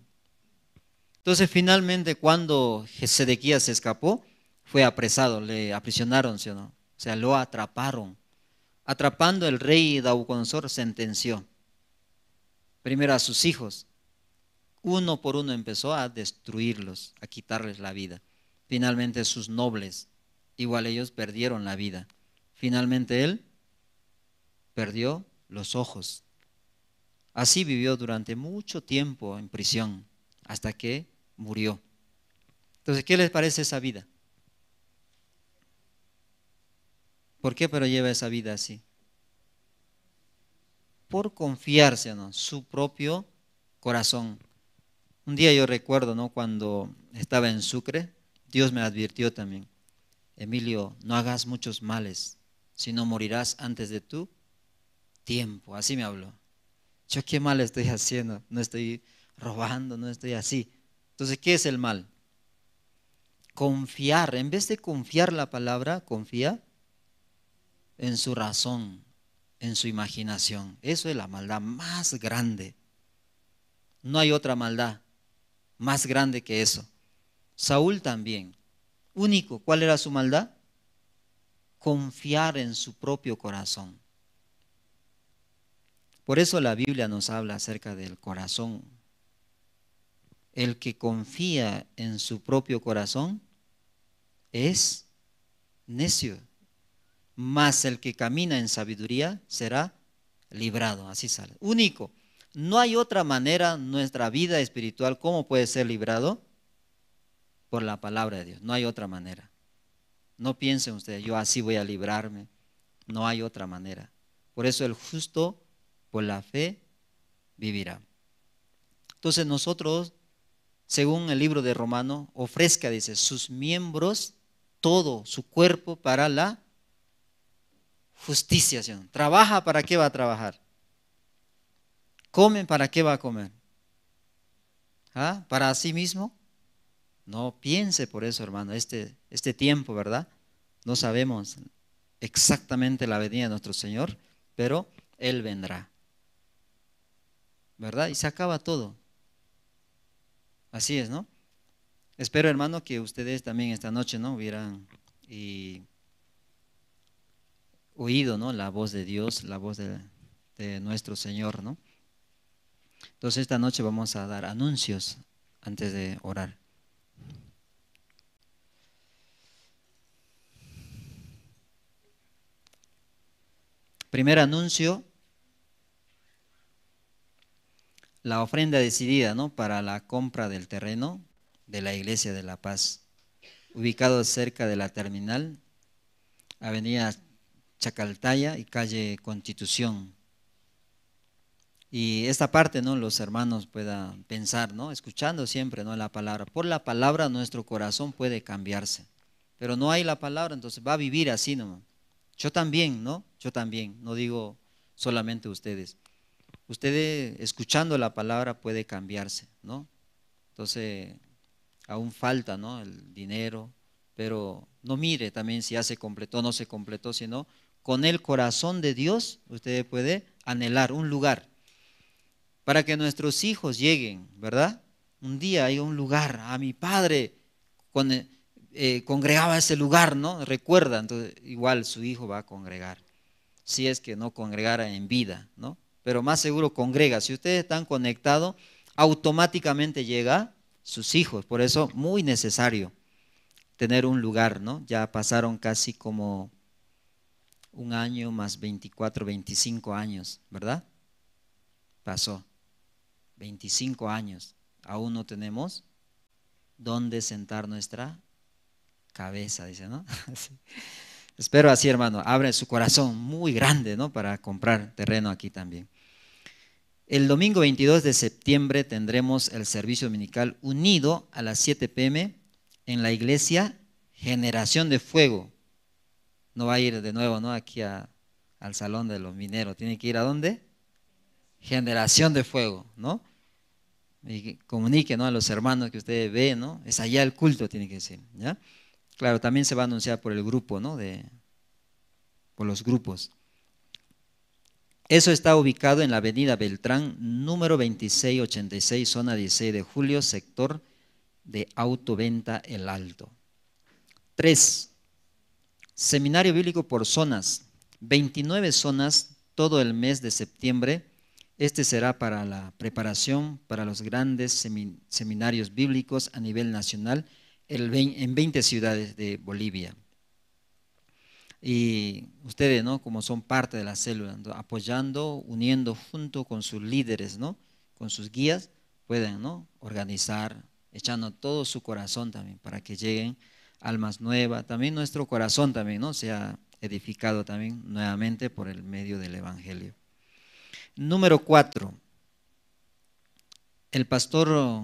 Entonces finalmente cuando Sedequías se escapó, fue apresado, le aprisionaron, ¿sí o no? O sea, lo atraparon. Atrapando, el rey Nabucodonosor sentenció primero a sus hijos. Uno por uno empezó a destruirlos, a quitarles la vida. Finalmente sus nobles, igual ellos perdieron la vida. Finalmente él perdió los ojos. Así vivió durante mucho tiempo en prisión, hasta que murió. Entonces, ¿qué les parece esa vida? ¿Por qué pero lleva esa vida así? Por confiarse, ¿no?, su propio corazón. Un día yo recuerdo, ¿no?, cuando estaba en Sucre, Dios me advirtió también: Emilio, no hagas muchos males, si no morirás antes de tu tiempo. Así me habló. Yo, ¿qué mal estoy haciendo? No estoy robando, no estoy así. Entonces, ¿qué es el mal? Confiar. En vez de confiar la palabra, confía en su razón, en su imaginación. Eso es la maldad más grande. No hay otra maldad más grande que eso. Saúl también. Único, ¿cuál era su maldad? Confiar en su propio corazón. Por eso la Biblia nos habla acerca del corazón. El que confía en su propio corazón es necio, mas el que camina en sabiduría será librado. Así sale. Único. No hay otra manera nuestra vida espiritual, ¿cómo puede ser librado? Por la palabra de Dios. No hay otra manera. No piensen ustedes, yo así voy a librarme. No hay otra manera. Por eso el justo por la fe vivirá. Entonces nosotros, según el libro de Romanos, ofrezca, dice, sus miembros, todo su cuerpo para la justicia. ¿Sí? Trabaja, ¿para qué va a trabajar? Come, ¿para qué va a comer? ¿Ah? ¿Para sí mismo? No piense por eso, hermano, este tiempo, ¿verdad? No sabemos exactamente la venida de nuestro Señor, pero Él vendrá, ¿verdad? Y se acaba todo. Así es, ¿no? Espero, hermano, que ustedes también esta noche, ¿no?, hubieran oído, ¿no?, la voz de Dios, la voz de nuestro Señor, ¿no? Entonces esta noche vamos a dar anuncios antes de orar. Primer anuncio: la ofrenda decidida, ¿no?, para la compra del terreno de la Iglesia de La Paz, ubicado cerca de la terminal, avenida Chacaltaya y calle Constitución. Y esta parte, ¿no?, los hermanos puedan pensar, ¿no?, escuchando siempre, ¿no?, la palabra. Por la palabra nuestro corazón puede cambiarse, pero no hay la palabra, entonces va a vivir así, ¿no? Yo también, ¿no? Yo también, no digo solamente ustedes. Ustedes escuchando la palabra puede cambiarse, ¿no? Entonces, aún falta, ¿no?, el dinero, pero no mire también si ya se completó o no se completó, sino con el corazón de Dios usted puede anhelar un lugar para que nuestros hijos lleguen, ¿verdad? Un día hay un lugar, a mi padre congregaba ese lugar, ¿no? Recuerda, entonces igual su hijo va a congregar, si es que no congregara en vida, ¿no? pero más seguro congrega. Si ustedes están conectados, automáticamente llega sus hijos. Por eso, muy necesario tener un lugar, ¿no? Ya pasaron casi como un año más 24, 25 años, ¿verdad? Pasó 25 años. Aún no tenemos dónde sentar nuestra cabeza, dice, ¿no? Sí. Espero así, hermano, abre su corazón muy grande, ¿no? Para comprar terreno aquí también. El domingo 22 de septiembre tendremos el servicio dominical unido a las 7 p.m. en la iglesia Generación de Fuego. No va a ir de nuevo, ¿no? Aquí al salón de los mineros. Tiene que ir ¿a dónde? Generación de Fuego, ¿no? Y comunique, ¿no? A los hermanos que ustedes ven, ¿no? Es allá el culto, tiene que ser, ¿ya? Claro, también se va a anunciar por el grupo, ¿no? Por los grupos. Eso está ubicado en la avenida Beltrán, número 2686, zona 16 de julio, sector de Autoventa El Alto. 3. Seminario bíblico por zonas. 29 zonas todo el mes de septiembre. Este será para la preparación para los grandes seminarios bíblicos a nivel nacional en 20 ciudades de Bolivia. Y ustedes, ¿no? Como son parte de la célula, ¿no? Apoyando, uniendo junto con sus líderes, ¿no? Con sus guías, pueden, ¿no? Organizar, echando todo su corazón también para que lleguen almas nuevas. También nuestro corazón también, ¿no? Sea edificado también nuevamente por el medio del Evangelio. Número 4. El pastor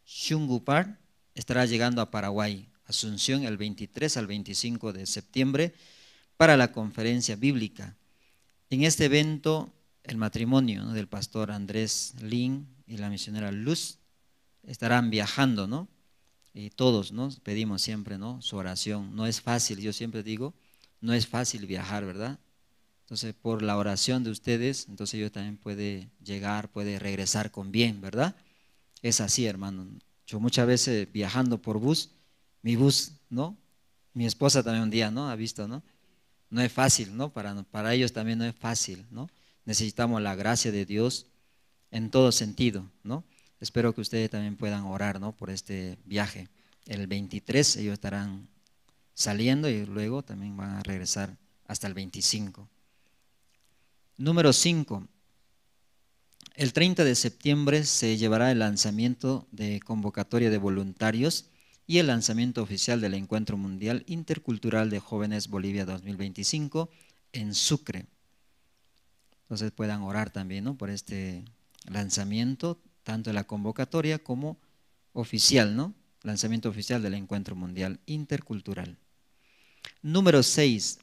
Shungupar estará llegando a Paraguay, Asunción, el 23 al 25 de septiembre para la conferencia bíblica. En este evento, el matrimonio, ¿no? del pastor Andrés Lin y la misionera Luz estarán viajando, ¿no? Y todos, ¿no? Pedimos siempre, ¿no? Su oración. No es fácil, yo siempre digo, no es fácil viajar, ¿verdad? Entonces, por la oración de ustedes, entonces ellos también puede llegar, puede regresar con bien, ¿verdad? Es así, hermano. Yo muchas veces viajando por bus, mi bus, ¿no? Mi esposa también un día, ¿no? Ha visto, ¿no? No es fácil, ¿no? Para ellos también no es fácil, ¿no? Necesitamos la gracia de Dios en todo sentido, ¿no? Espero que ustedes también puedan orar, ¿no? Por este viaje. El 23 ellos estarán saliendo y luego también van a regresar hasta el 25. Número 5. El 30 de septiembre se llevará el lanzamiento de convocatoria de voluntarios y el lanzamiento oficial del Encuentro Mundial Intercultural de Jóvenes Bolivia 2025 en Sucre. Entonces puedan orar también, ¿no? Por este lanzamiento, tanto de la convocatoria como oficial, ¿no? Lanzamiento oficial del Encuentro Mundial Intercultural. Número 6.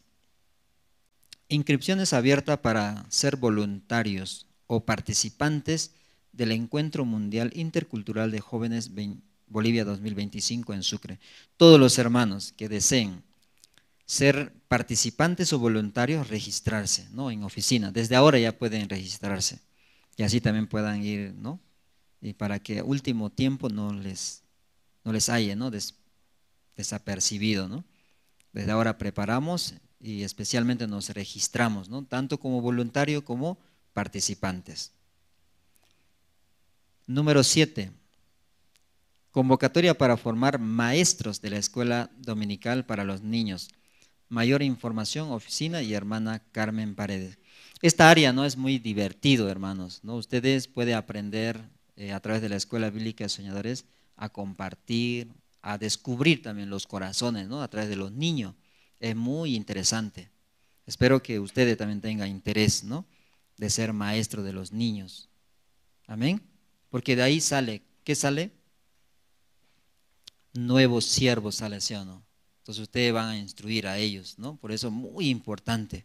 Inscripciones abiertas para ser voluntarios o participantes del Encuentro Mundial Intercultural de Jóvenes Bolivia 2025 en Sucre. Todos los hermanos que deseen ser participantes o voluntarios, registrarse, ¿no? En oficina. Desde ahora ya pueden registrarse y así también puedan ir, ¿no? Y para que último tiempo no les haya, ¿no? Desapercibido, ¿no? Desde ahora preparamos y especialmente nos registramos, ¿no? Tanto como voluntario como participantes. Número 7. Convocatoria para formar maestros de la escuela dominical para los niños. Mayor información, oficina y hermana Carmen Paredes. Esta área no es muy divertido, hermanos, ¿no? Ustedes pueden aprender a través de la Escuela Bíblica de Soñadores a compartir, a descubrir también los corazones, ¿no? A través de los niños. Es muy interesante. Espero que ustedes también tengan interés, ¿no? De ser maestro de los niños. Amén. Porque de ahí sale, ¿qué sale? Nuevos siervos sale, ¿sí o no? Entonces ustedes van a instruir a ellos, ¿no? Por eso es muy importante.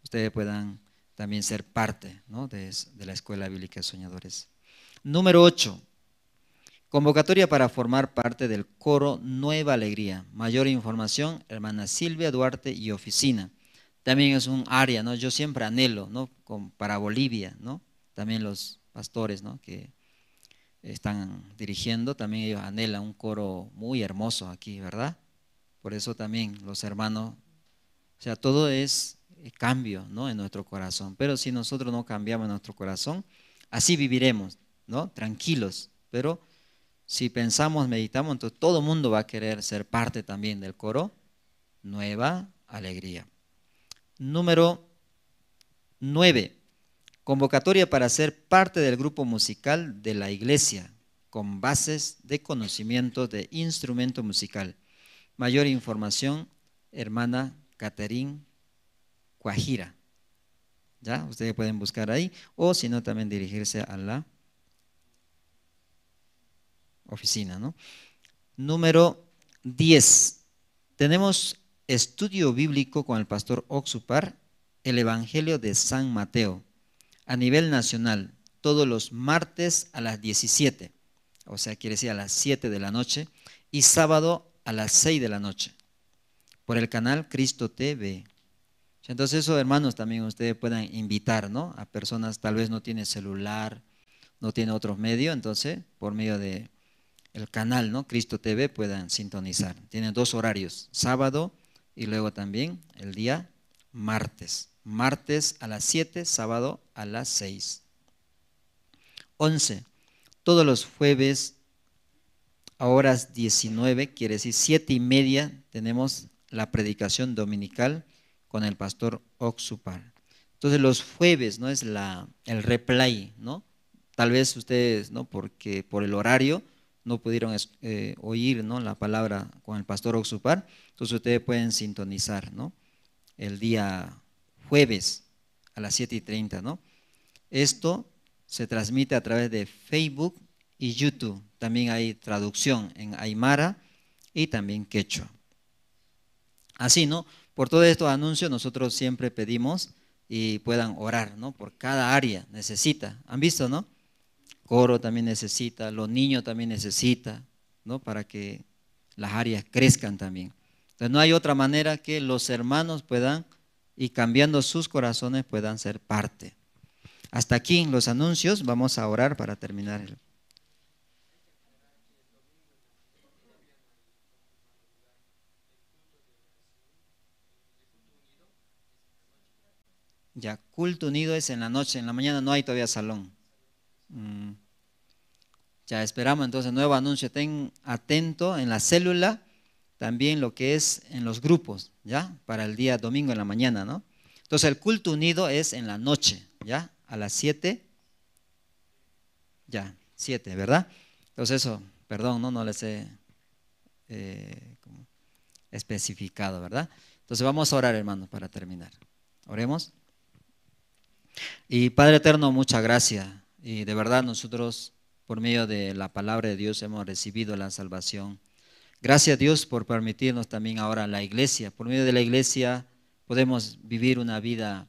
Ustedes puedan también ser parte, ¿no? de la Escuela Bíblica de Soñadores. Número 8. Convocatoria para formar parte del coro Nueva Alegría. Mayor información, hermana Silvia Duarte y oficina. También es un área, ¿no? Yo siempre anhelo, ¿no? Para Bolivia, ¿no? También los pastores, ¿no? Que están dirigiendo, también ellos anhelan un coro muy hermoso aquí, ¿verdad? Por eso también los hermanos, o sea, todo es cambio, ¿no?, en nuestro corazón. Pero si nosotros no cambiamos nuestro corazón, así viviremos, ¿no?, tranquilos. Pero si pensamos, meditamos, entonces todo el mundo va a querer ser parte también del coro Nueva Alegría. Número 9. Convocatoria para ser parte del grupo musical de la iglesia con bases de conocimiento de instrumento musical. Mayor información, hermana Caterín Cuajira. ¿Ya? Ustedes pueden buscar ahí, o si no, también dirigirse a la oficina, ¿no? Número 10. Tenemos estudio bíblico con el pastor Oxupar, el Evangelio de San Mateo, a nivel nacional, todos los martes a las 17, o sea, quiere decir a las 7 de la noche, y sábado a las 6 de la noche, por el canal Cristo TV. Entonces eso, hermanos, también ustedes puedan invitar, ¿no?, a personas, tal vez no tiene celular, no tiene otros medios, entonces por medio de el canal, ¿no?, Cristo TV, puedan sintonizar. Tienen 2 horarios, sábado y luego también el día martes. Martes a las 7, sábado a las 6. 11. Todos los jueves a horas 19, quiere decir 7:30, tenemos la predicación dominical con el pastor Oxupar. Entonces los jueves, ¿no?, es el replay, ¿no? Tal vez ustedes, ¿no?, porque por el horario no pudieron oír, ¿no?, la palabra con el pastor Oxupar, entonces ustedes pueden sintonizar, ¿no?, el día jueves a las 7:30, ¿no? Esto se transmite a través de Facebook y YouTube. También hay traducción en aymara y también quechua. Así, ¿no? Por todos estos anuncios nosotros siempre pedimos y puedan orar, ¿no?, por cada área necesita. ¿Han visto, no? Coro también necesita, los niños también necesitan, ¿no?, para que las áreas crezcan también. Entonces no hay otra manera que los hermanos puedan, y cambiando sus corazones, puedan ser parte. Hasta aquí los anuncios, vamos a orar para terminar. Ya, culto unido es en la noche, en la mañana no hay todavía salón. Ya esperamos entonces nuevo anuncio. Estén atentos en la célula, también lo que es en los grupos, ¿ya? Para el día domingo en la mañana, ¿no? Entonces el culto unido es en la noche, ¿ya? A las 7, ya, 7, ¿verdad? Entonces eso, perdón, no les he especificado, ¿verdad? Entonces vamos a orar, hermanos, para terminar. Oremos. Y Padre eterno, muchas gracias. Y de verdad nosotros, por medio de la palabra de Dios, hemos recibido la salvación. Gracias, Dios, por permitirnos también ahora la iglesia. Por medio de la iglesia podemos vivir una vida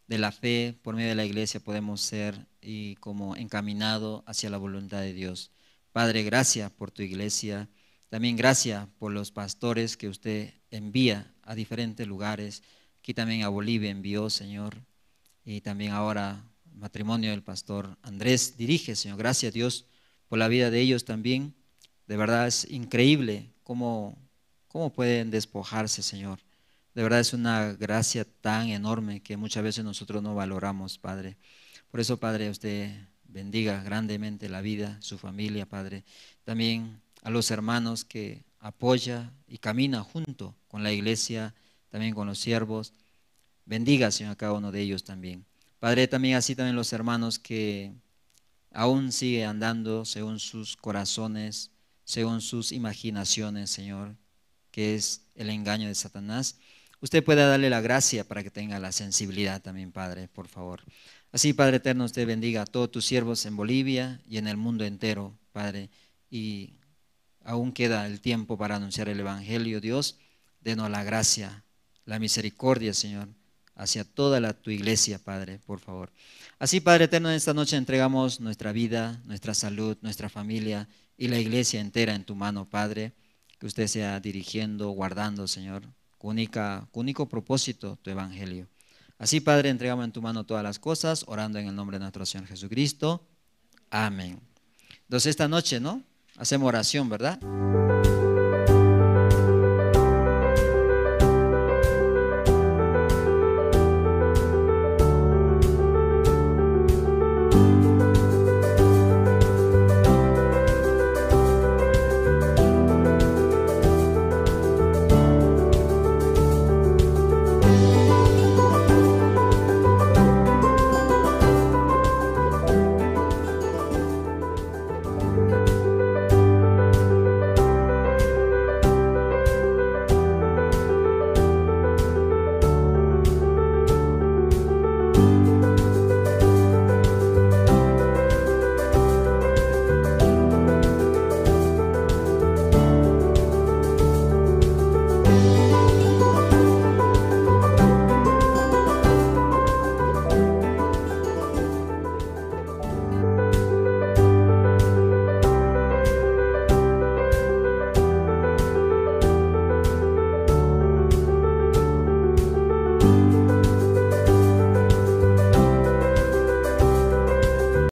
de la fe. Por medio de la iglesia podemos ser y como encaminado hacia la voluntad de Dios. Padre, gracias por tu iglesia. También gracias por los pastores que usted envía a diferentes lugares. Aquí también a Bolivia envió, Señor. Y también ahora matrimonio del pastor Andrés dirige, Señor. Gracias, Dios, por la vida de ellos también. De verdad es increíble cómo pueden despojarse, Señor. De verdad es una gracia tan enorme que muchas veces nosotros no valoramos, Padre. Por eso, Padre, usted bendiga grandemente la vida, su familia, Padre. También a los hermanos que apoya y camina junto con la iglesia, también con los siervos. Bendiga, Señor, a cada uno de ellos también. Padre, también así también los hermanos que aún sigue andando según sus corazones, según sus imaginaciones, Señor, que es el engaño de Satanás. Usted puede darle la gracia para que tenga la sensibilidad también, Padre, por favor. Así, Padre eterno, usted bendiga a todos tus siervos en Bolivia y en el mundo entero, Padre. Y aún queda el tiempo para anunciar el Evangelio, Dios. Denos la gracia, la misericordia, Señor, hacia toda tu iglesia, Padre, por favor. Así, Padre eterno, en esta noche entregamos nuestra vida, nuestra salud, nuestra familia y la iglesia entera en tu mano, Padre. Que usted sea dirigiendo, guardando, Señor, con único propósito, tu evangelio. Así, Padre, entregamos en tu mano todas las cosas, orando en el nombre de nuestro Señor Jesucristo. Amén. Entonces esta noche, ¿no? Hacemos oración, ¿verdad?